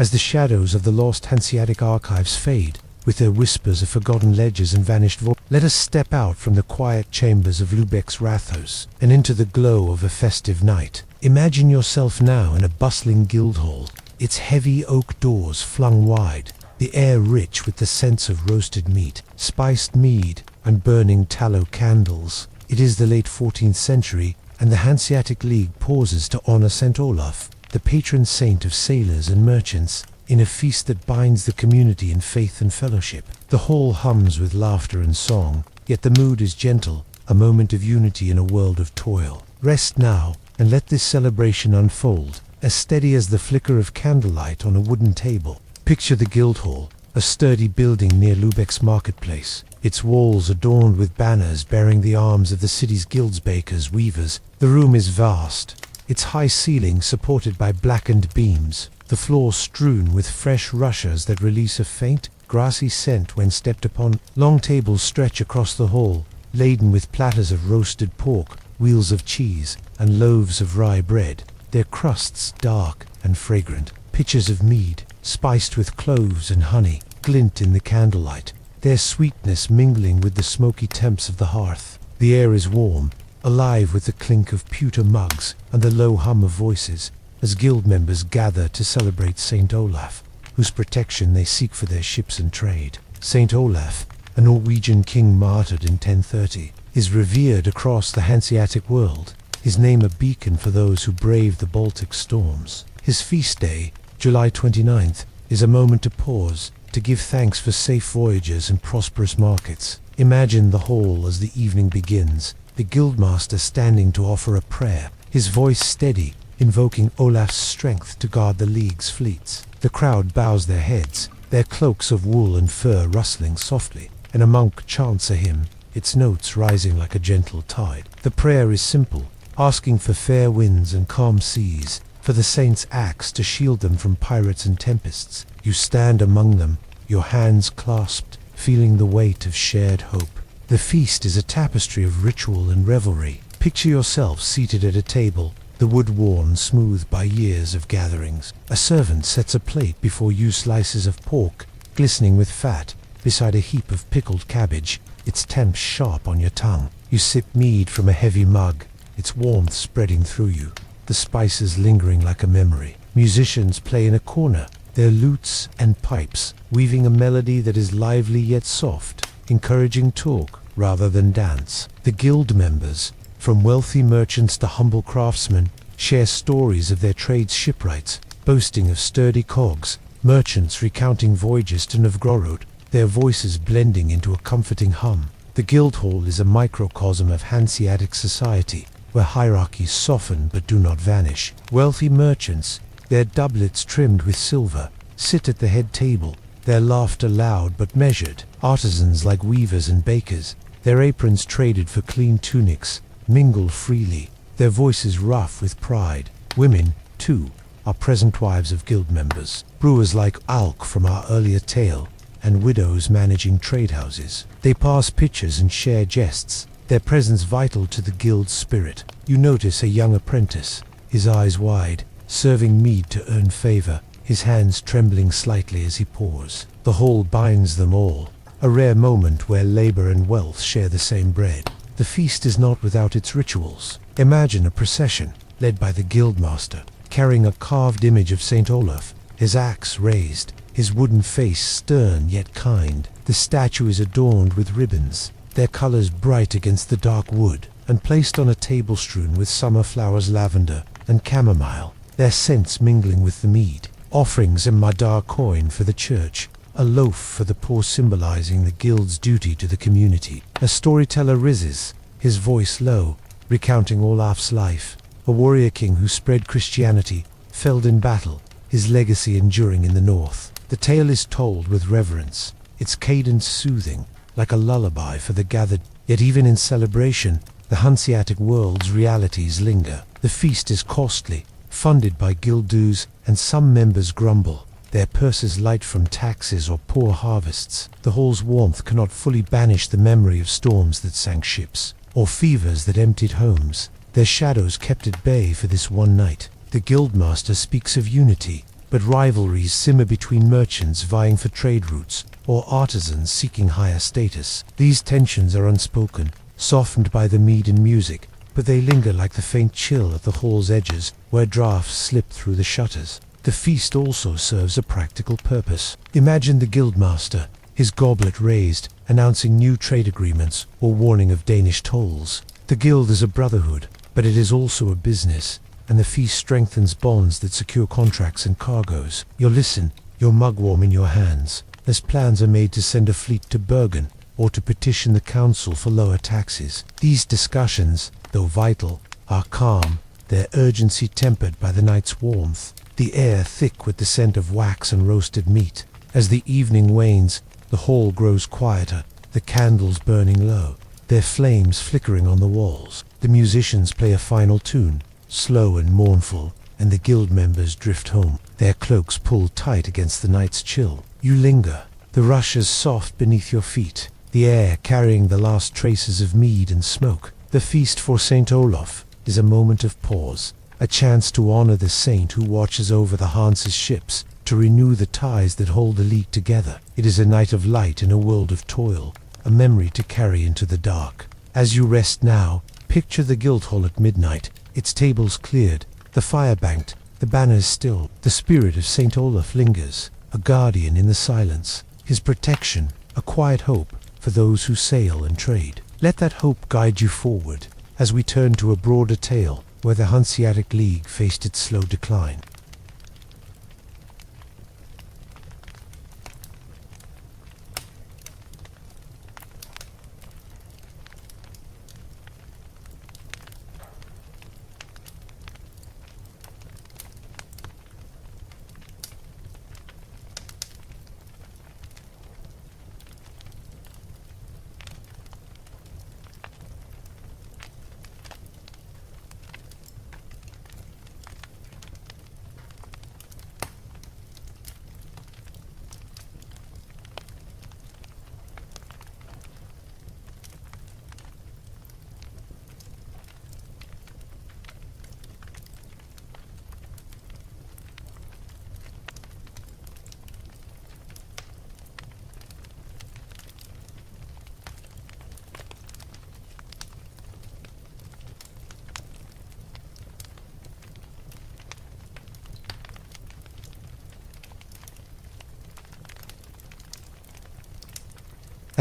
As the shadows of the lost Hanseatic archives fade, with their whispers of forgotten ledgers and vanished voices, let us step out from the quiet chambers of Lübeck's Rathaus and into the glow of a festive night. Imagine yourself now in a bustling guild hall, its heavy oak doors flung wide, the air rich with the scents of roasted meat, spiced mead, and burning tallow candles. It is the late 14th century, and the Hanseatic League pauses to honor St. Olaf, the patron saint of sailors and merchants, in a feast that binds the community in faith and fellowship. The hall hums with laughter and song, yet the mood is gentle, a moment of unity in a world of toil. Rest now, and let this celebration unfold, as steady as the flicker of candlelight on a wooden table. Picture the Guildhall, a sturdy building near Lübeck's marketplace, its walls adorned with banners bearing the arms of the city's guilds, bakers, weavers. The room is vast, its high ceiling supported by blackened beams, the floor strewn with fresh rushes that release a faint, grassy scent when stepped upon. Long tables stretch across the hall, laden with platters of roasted pork, wheels of cheese, and loaves of rye bread, their crusts dark and fragrant. Pitchers of mead, spiced with cloves and honey, glint in the candlelight, their sweetness mingling with the smoky temps of the hearth. The air is warm, alive with the clink of pewter mugs and the low hum of voices, as guild members gather to celebrate St. Olaf, whose protection they seek for their ships and trade. St. Olaf, a Norwegian king martyred in 1030, is revered across the Hanseatic world, his name a beacon for those who brave the Baltic storms. His feast day, July 29th, is a moment to pause, to give thanks for safe voyages and prosperous markets. Imagine the hall as the evening begins, the guildmaster standing to offer a prayer, his voice steady, invoking Olaf's strength to guard the League's fleets. The crowd bows their heads, their cloaks of wool and fur rustling softly, and a monk chants a hymn, its notes rising like a gentle tide. The prayer is simple, asking for fair winds and calm seas, for the saint's axe to shield them from pirates and tempests. You stand among them, your hands clasped, feeling the weight of shared hope. The feast is a tapestry of ritual and revelry. Picture yourself seated at a table, the wood worn smooth by years of gatherings. A servant sets a plate before you, slices of pork, glistening with fat, beside a heap of pickled cabbage, its temp sharp on your tongue. You sip mead from a heavy mug, its warmth spreading through you, the spices lingering like a memory. Musicians play in a corner, their lutes and pipes, weaving a melody that is lively yet soft, encouraging talk rather than dance. The guild members, from wealthy merchants to humble craftsmen, share stories of their trade's shipwrights, boasting of sturdy cogs, merchants recounting voyages to Novgorod, their voices blending into a comforting hum. The Guildhall is a microcosm of Hanseatic society, where hierarchies soften but do not vanish. Wealthy merchants, their doublets trimmed with silver, sit at the head table, their laughter loud but measured. Artisans like weavers and bakers, their aprons traded for clean tunics, mingle freely, their voices rough with pride. Women, too, are present wives of guild members. Brewers like Alk from our earlier tale, and widows managing trade houses. They pass pitchers and share jests, their presence vital to the guild's spirit. You notice a young apprentice, his eyes wide, serving mead to earn favor, his hands trembling slightly as he pours. The hall binds them all, a rare moment where labor and wealth share the same bread. The feast is not without its rituals. Imagine a procession, led by the guildmaster, carrying a carved image of St. Olaf, his axe raised, his wooden face stern yet kind. The statue is adorned with ribbons, their colors bright against the dark wood, and placed on a table strewn with summer flowers, lavender and chamomile, their scents mingling with the mead. Offerings and madar coin for the church, a loaf for the poor symbolizing the guild's duty to the community. A storyteller rises, his voice low, recounting Olaf's life, a warrior king who spread Christianity, felled in battle, his legacy enduring in the north. The tale is told with reverence, its cadence soothing, like a lullaby for the gathered. Yet even in celebration, the Hanseatic world's realities linger. The feast is costly, funded by guild dues, and some members grumble, their purses light from taxes or poor harvests. The hall's warmth cannot fully banish the memory of storms that sank ships, or fevers that emptied homes, their shadows kept at bay for this one night. The guildmaster speaks of unity, but rivalries simmer between merchants vying for trade routes or artisans seeking higher status. These tensions are unspoken, softened by the mead and music, but they linger like the faint chill at the hall's edges where draughts slip through the shutters. The feast also serves a practical purpose. Imagine the guildmaster, his goblet raised, announcing new trade agreements or warning of Danish tolls. The guild is a brotherhood, but it is also a business, and the feast strengthens bonds that secure contracts and cargoes. You listen, your mug warm in your hands, as plans are made to send a fleet to Bergen or to petition the council for lower taxes. These discussions, though vital, are calm, their urgency tempered by the night's warmth, the air thick with the scent of wax and roasted meat. As the evening wanes, the hall grows quieter, the candles burning low, their flames flickering on the walls. The musicians play a final tune, slow and mournful, and the guild members drift home, their cloaks pulled tight against the night's chill. You linger, the rushes soft beneath your feet, the air carrying the last traces of mead and smoke. The feast for St. Olaf is a moment of pause, a chance to honor the saint who watches over the Hanse's ships, to renew the ties that hold the league together. It is a night of light in a world of toil, a memory to carry into the dark. As you rest now, picture the Guildhall at midnight, its tables cleared, the fire banked, the banners still. The spirit of St. Olaf lingers, a guardian in the silence, his protection, a quiet hope for those who sail and trade. Let that hope guide you forward, as we turn to a broader tale where the Hanseatic League faced its slow decline.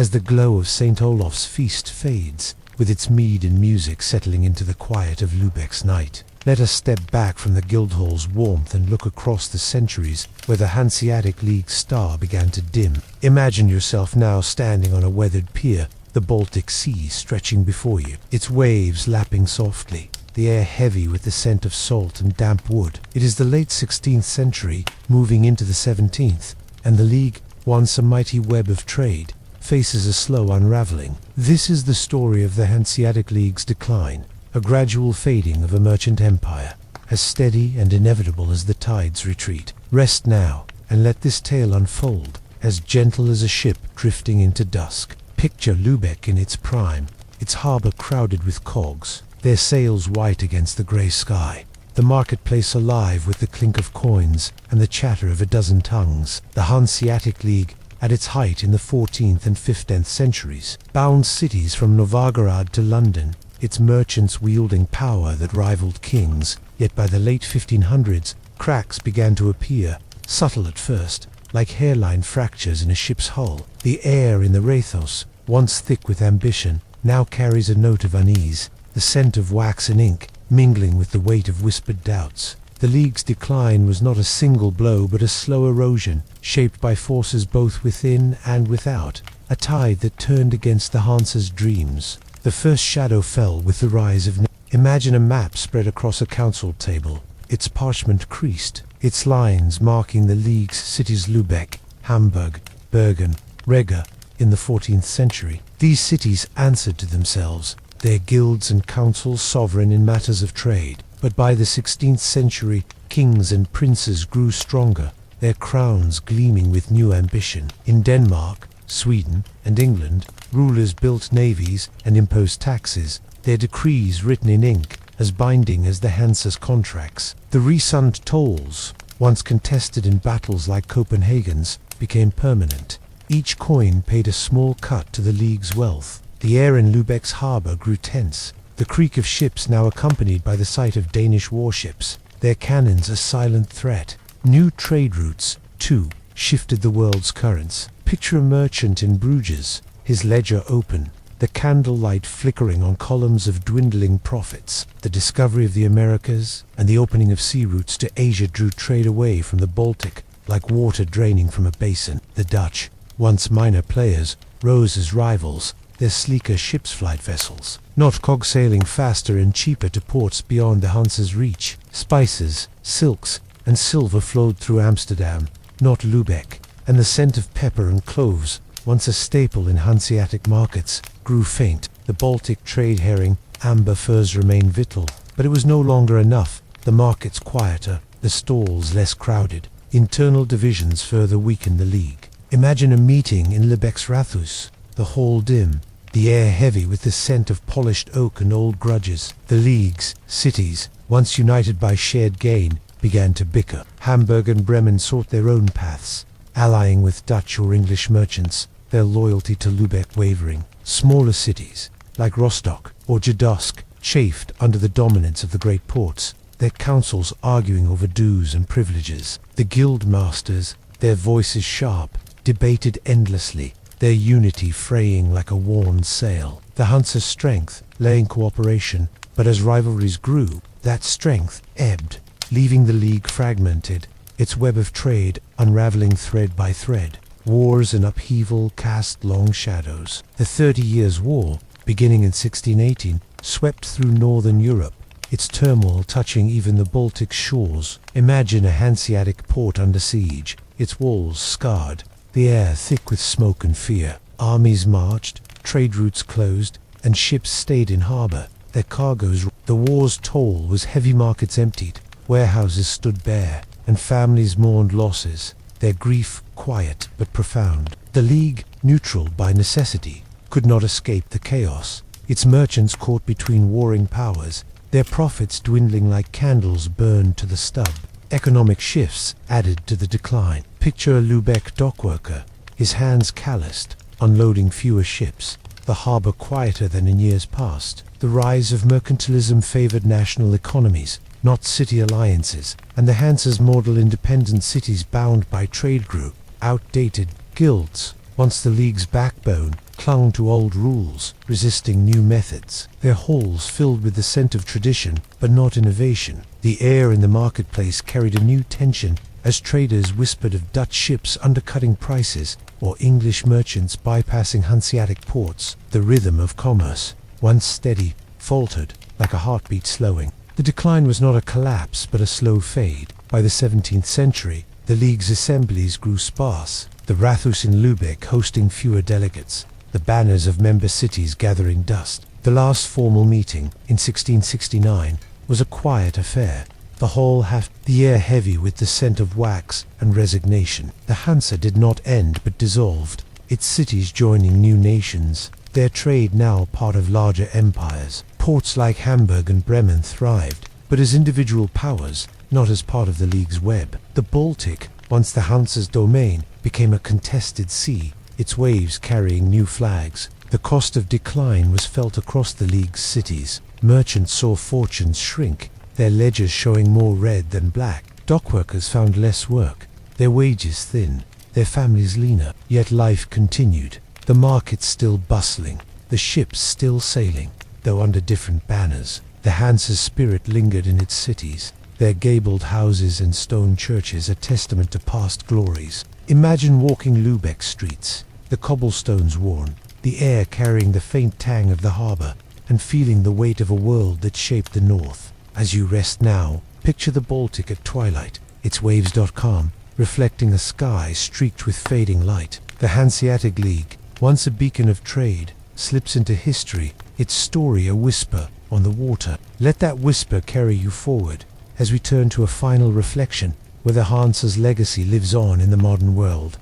As the glow of St. Olaf's feast fades, with its mead and music settling into the quiet of Lübeck's night, let us step back from the Guildhall's warmth and look across the centuries where the Hanseatic League's star began to dim. Imagine yourself now standing on a weathered pier, the Baltic Sea stretching before you, its waves lapping softly, the air heavy with the scent of salt and damp wood. It is the late 16th century, moving into the 17th, and the League, once a mighty web of trade, faces a slow unraveling. This is the story of the Hanseatic League's decline, a gradual fading of a merchant empire, as steady and inevitable as the tides retreat. Rest now, and let this tale unfold, as gentle as a ship drifting into dusk. Picture Lübeck in its prime, its harbor crowded with cogs, their sails white against the grey sky, the marketplace alive with the clink of coins and the chatter of a dozen tongues. The Hanseatic League, at its height in the 14th and 15th centuries, bound cities from Novgorod to London, its merchants wielding power that rivaled kings. Yet by the late 1500s, cracks began to appear, subtle at first, like hairline fractures in a ship's hull. The air in the Rathos, once thick with ambition, now carries a note of unease, the scent of wax and ink mingling with the weight of whispered doubts. The League's decline was not a single blow but a slow erosion, shaped by forces both within and without, a tide that turned against the Hanse's dreams. The first shadow fell with the rise of... Imagine a map spread across a council table, its parchment creased, its lines marking the League's cities Lübeck, Hamburg, Bergen, Riga, in the 14th century. These cities answered to themselves, their guilds and councils sovereign in matters of trade. But by the 16th century, kings and princes grew stronger, their crowns gleaming with new ambition. In Denmark, Sweden, and England, rulers built navies and imposed taxes, their decrees written in ink, as binding as the Hanse's contracts. The resund tolls, once contested in battles like Copenhagen's, became permanent. Each coin paid a small cut to the League's wealth. The air in Lübeck's harbor grew tense, the creak of ships now accompanied by the sight of Danish warships, their cannons a silent threat. New trade routes, too, shifted the world's currents. Picture a merchant in Bruges, his ledger open, the candlelight flickering on columns of dwindling profits. The discovery of the Americas and the opening of sea routes to Asia drew trade away from the Baltic like water draining from a basin. The Dutch, once minor players, rose as rivals, their sleeker ships flight vessels, not cog sailing faster and cheaper to ports beyond the Hanse's reach. Spices, silks, and silver flowed through Amsterdam, not Lübeck, and the scent of pepper and cloves, once a staple in Hanseatic markets, grew faint. The Baltic trade herring, amber furs remained vital, but it was no longer enough. The markets quieter, the stalls less crowded. Internal divisions further weakened the League. Imagine a meeting in Lübeck's Rathaus, the hall dim, the air heavy with the scent of polished oak and old grudges. The Leagues, cities, once united by shared gain, began to bicker. Hamburg and Bremen sought their own paths, allying with Dutch or English merchants, their loyalty to Lübeck wavering. Smaller cities, like Rostock or Jadosk, chafed under the dominance of the great ports, their councils arguing over dues and privileges. The guild masters, their voices sharp, debated endlessly, their unity fraying like a worn sail. The Hanse's strength lay in cooperation, but as rivalries grew, that strength ebbed, leaving the League fragmented, its web of trade unraveling thread by thread. Wars and upheaval cast long shadows. The 30 Years' War, beginning in 1618, swept through northern Europe, its turmoil touching even the Baltic shores. Imagine a Hanseatic port under siege, its walls scarred, the air thick with smoke and fear. Armies marched, trade routes closed, and ships stayed in harbor, their cargoes. The war's toll was heavy, markets emptied, warehouses stood bare, and families mourned losses, their grief quiet but profound. The League, neutral by necessity, could not escape the chaos, its merchants caught between warring powers, their profits dwindling like candles burned to the stub. Economic shifts added to the decline. Picture a Lübeck dockworker, his hands calloused, unloading fewer ships, the harbor quieter than in years past. The rise of mercantilism favored national economies, not city alliances, and the Hanse's model independent cities bound by trade grew. Outdated guilds, once the League's backbone, clung to old rules, resisting new methods, their halls filled with the scent of tradition, but not innovation. The air in the marketplace carried a new tension as traders whispered of Dutch ships undercutting prices or English merchants bypassing Hanseatic ports. The rhythm of commerce, once steady, faltered like a heartbeat slowing. The decline was not a collapse but a slow fade. By the 17th century, the League's assemblies grew sparse, the Rathaus in Lübeck hosting fewer delegates, the banners of member cities gathering dust. The last formal meeting, in 1669, was a quiet affair, the air heavy with the scent of wax and resignation. The Hanse did not end but dissolved, its cities joining new nations, their trade now part of larger empires. Ports like Hamburg and Bremen thrived, but as individual powers, not as part of the League's web. The Baltic, once the Hanse's domain, became a contested sea, its waves carrying new flags. The cost of decline was felt across the League's cities. Merchants saw fortunes shrink, their ledgers showing more red than black. Dockworkers found less work, their wages thin, their families leaner. Yet life continued, the markets still bustling, the ships still sailing, though under different banners. The Hanse's spirit lingered in its cities, their gabled houses and stone churches a testament to past glories. Imagine walking Lübeck streets, the cobblestones worn, the air carrying the faint tang of the harbor, and feeling the weight of a world that shaped the north. As you rest now, picture the Baltic at twilight, its waves calm, reflecting a sky streaked with fading light. The Hanseatic League, once a beacon of trade, slips into history, its story a whisper on the water. Let that whisper carry you forward, as we turn to a final reflection, where the Hanse's legacy lives on in the modern world.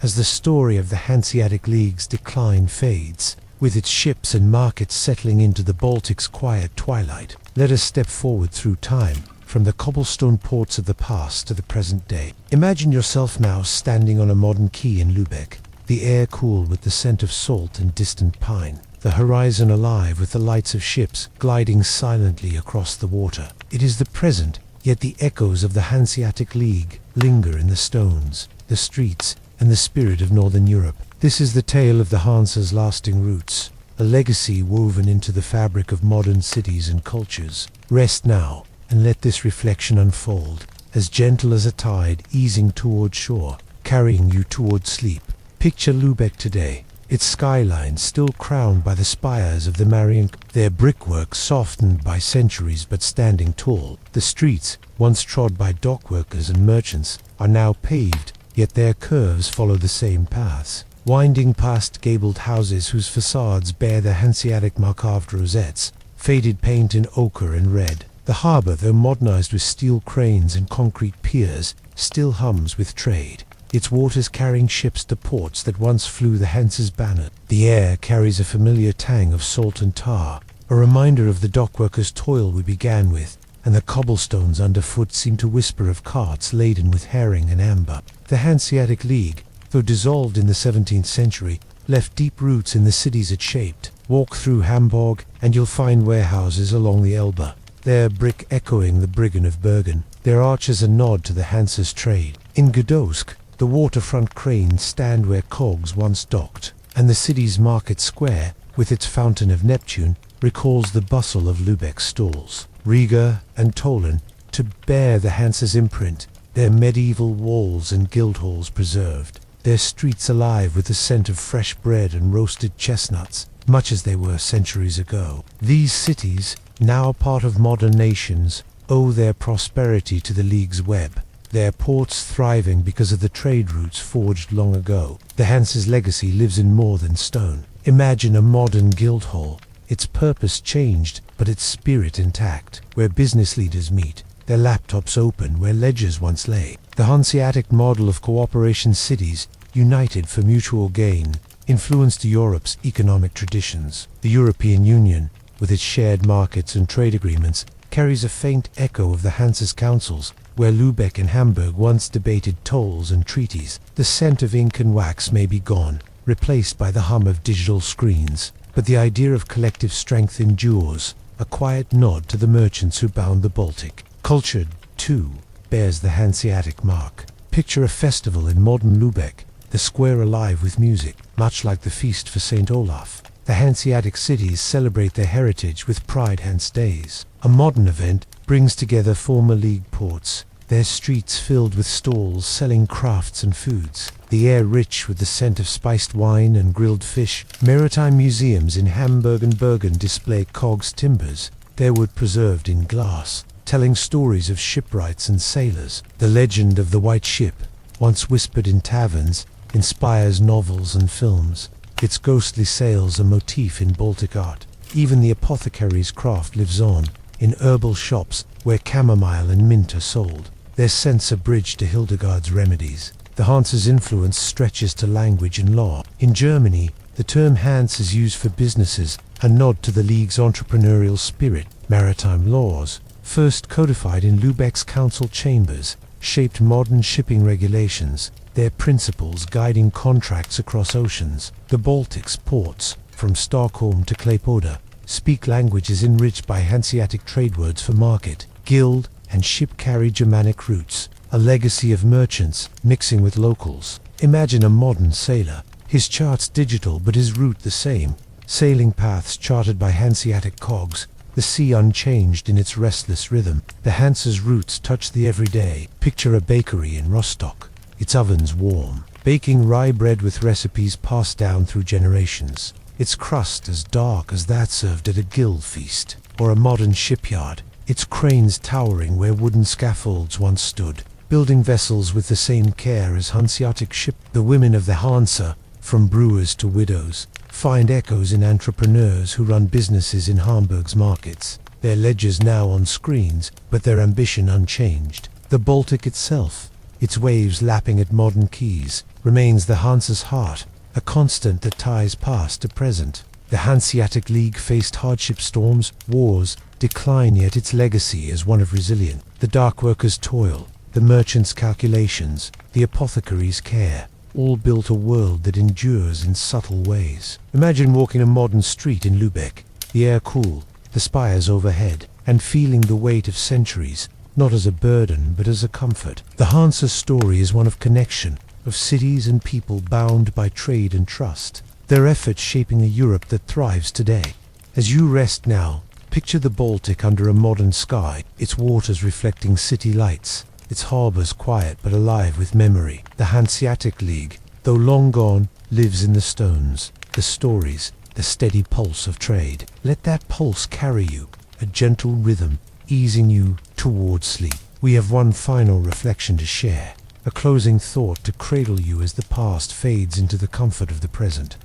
as the story of the Hanseatic League's decline fades, with its ships and markets settling into the Baltic's quiet twilight. Let us step forward through time, from the cobblestone ports of the past to the present day. Imagine yourself now standing on a modern quay in Lübeck, the air cool with the scent of salt and distant pine, the horizon alive with the lights of ships gliding silently across the water. It is the present, yet the echoes of the Hanseatic League linger in the stones, the streets, and the spirit of Northern Europe. This is the tale of the Hanse's lasting roots, a legacy woven into the fabric of modern cities and cultures. Rest now, and let this reflection unfold, as gentle as a tide easing toward shore, carrying you toward sleep. Picture Lübeck today, its skyline still crowned by the spires of the Marian, their brickwork softened by centuries but standing tall. The streets, once trod by dockworkers and merchants, are now paved, yet their curves follow the same paths, winding past gabled houses whose facades bear the Hanseatic mark-carved rosettes, faded paint in ochre and red. The harbour, though modernized with steel cranes and concrete piers, still hums with trade, its waters carrying ships to ports that once flew the Hanse's banner. The air carries a familiar tang of salt and tar, a reminder of the dockworkers' toil we began with, and the cobblestones underfoot seem to whisper of carts laden with herring and amber. The Hanseatic League, though dissolved in the 17th century, left deep roots in the cities it shaped. Walk through Hamburg, and you'll find warehouses along the Elbe, their brick echoing the Briggen of Bergen, their arches a nod to the Hanse's trade. In Gdańsk, the waterfront cranes stand where cogs once docked, and the city's market square, with its fountain of Neptune, recalls the bustle of Lübeck's stalls. Riga and Tolen, to bear the Hanse's imprint, their medieval walls and guild halls preserved, their streets alive with the scent of fresh bread and roasted chestnuts, much as they were centuries ago. These cities, now part of modern nations, owe their prosperity to the League's web, their ports thriving because of the trade routes forged long ago. The Hanse's legacy lives in more than stone. Imagine a modern guild hall, its purpose changed, but its spirit intact, where business leaders meet, their laptops open where ledgers once lay. The Hanseatic model of cooperation cities, united for mutual gain, influenced Europe's economic traditions. The European Union, with its shared markets and trade agreements, carries a faint echo of the Hanse's councils, where Lübeck and Hamburg once debated tolls and treaties. The scent of ink and wax may be gone, replaced by the hum of digital screens, but the idea of collective strength endures, a quiet nod to the merchants who bound the Baltic. Culture, too, bears the Hanseatic mark. Picture a festival in modern Lübeck, the square alive with music, much like the feast for St. Olaf. The Hanseatic cities celebrate their heritage with Pride Hanse Days. A modern event brings together former League ports, their streets filled with stalls selling crafts and foods, the air rich with the scent of spiced wine and grilled fish. Maritime museums in Hamburg and Bergen display cogs timbers, their wood preserved in glass, telling stories of shipwrights and sailors. The legend of the White Ship, once whispered in taverns, inspires novels and films, its ghostly sails a motif in Baltic art. Even the apothecary's craft lives on, in herbal shops where chamomile and mint are sold, their scents a bridge to Hildegard's remedies. The Hanse's influence stretches to language and law. In Germany, the term Hanse is used for businesses, a nod to the League's entrepreneurial spirit. Maritime laws, first codified in Lübeck's council chambers, shaped modern shipping regulations, their principles guiding contracts across oceans. The Baltic's ports, from Stockholm to Klaipėda, speak languages enriched by Hanseatic trade words for market, guild, and ship carry Germanic roots, a legacy of merchants mixing with locals. Imagine a modern sailor, his charts digital but his route the same, sailing paths charted by Hanseatic cogs, the sea unchanged in its restless rhythm. The Hanse's roots touch the everyday. Picture a bakery in Rostock, its ovens warm, baking rye bread with recipes passed down through generations, its crust as dark as that served at a guild feast. Or a modern shipyard, its cranes towering where wooden scaffolds once stood, building vessels with the same care as Hanseatic ship. The women of the Hanse, from brewers to widows, find echoes in entrepreneurs who run businesses in Hamburg's markets, their ledgers now on screens, but their ambition unchanged. The Baltic itself, its waves lapping at modern quays, remains the Hanse's heart, a constant that ties past to present. The Hanseatic League faced hardship, storms, wars, decline, yet its legacy is one of resilience. The dockworker's toil, the merchant's calculations, the apothecary's care, all built a world that endures in subtle ways. Imagine walking a modern street in Lübeck, the air cool, the spires overhead, and feeling the weight of centuries, not as a burden but as a comfort. The Hanse's story is one of connection, of cities and people bound by trade and trust, their efforts shaping a Europe that thrives today. As you rest now, picture the Baltic under a modern sky, its waters reflecting city lights, its harbors quiet but alive with memory. The Hanseatic League, though long gone, lives in the stones, the stories, the steady pulse of trade. Let that pulse carry you, a gentle rhythm, easing you towards sleep. We have one final reflection to share, a closing thought to cradle you as the past fades into the comfort of the present.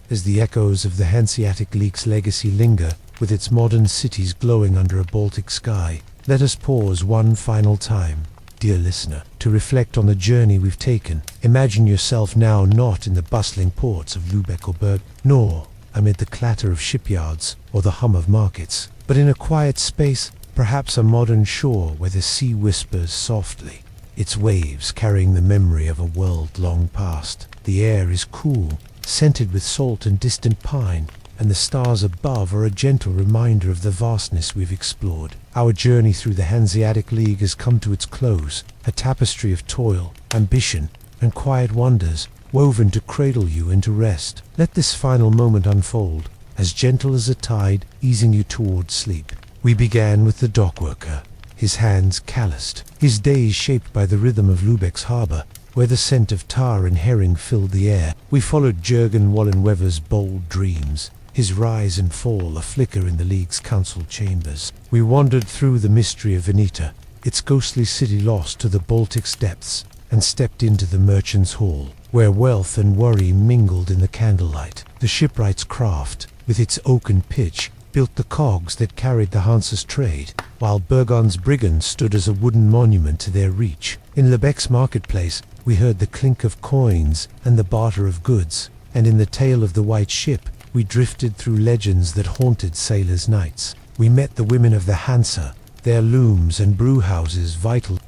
As the echoes of the Hanseatic League's legacy linger, with its modern cities glowing under a Baltic sky, let us pause one final time, dear listener, to reflect on the journey we've taken. Imagine yourself now not in the bustling ports of Lübeck or Berg, nor amid the clatter of shipyards or the hum of markets, but in a quiet space, perhaps a modern shore where the sea whispers softly, its waves carrying the memory of a world long past. The air is cool, scented with salt and distant pine, and the stars above are a gentle reminder of the vastness we've explored. Our journey through the Hanseatic League has come to its close, a tapestry of toil, ambition, and quiet wonders, woven to cradle you into rest. Let this final moment unfold, as gentle as a tide, easing you towards sleep. We began with the dockworker, his hands calloused, his days shaped by the rhythm of Lübeck's harbor, where the scent of tar and herring filled the air. We followed Jürgen Wallenweber's bold dreams, his rise and fall a flicker in the League's council chambers. We wandered through the mystery of Veneta, its ghostly city lost to the Baltic's depths, and stepped into the merchant's hall, where wealth and worry mingled in the candlelight. The shipwright's craft, with its oaken pitch, built the cogs that carried the Hanse's trade, while Bergen's brigands stood as a wooden monument to their reach. In Lübeck's marketplace, we heard the clink of coins and the barter of goods, and in the tale of the White Ship, we drifted through legends that haunted sailors' nights. We met the women of the Hanse, their looms and brew houses vital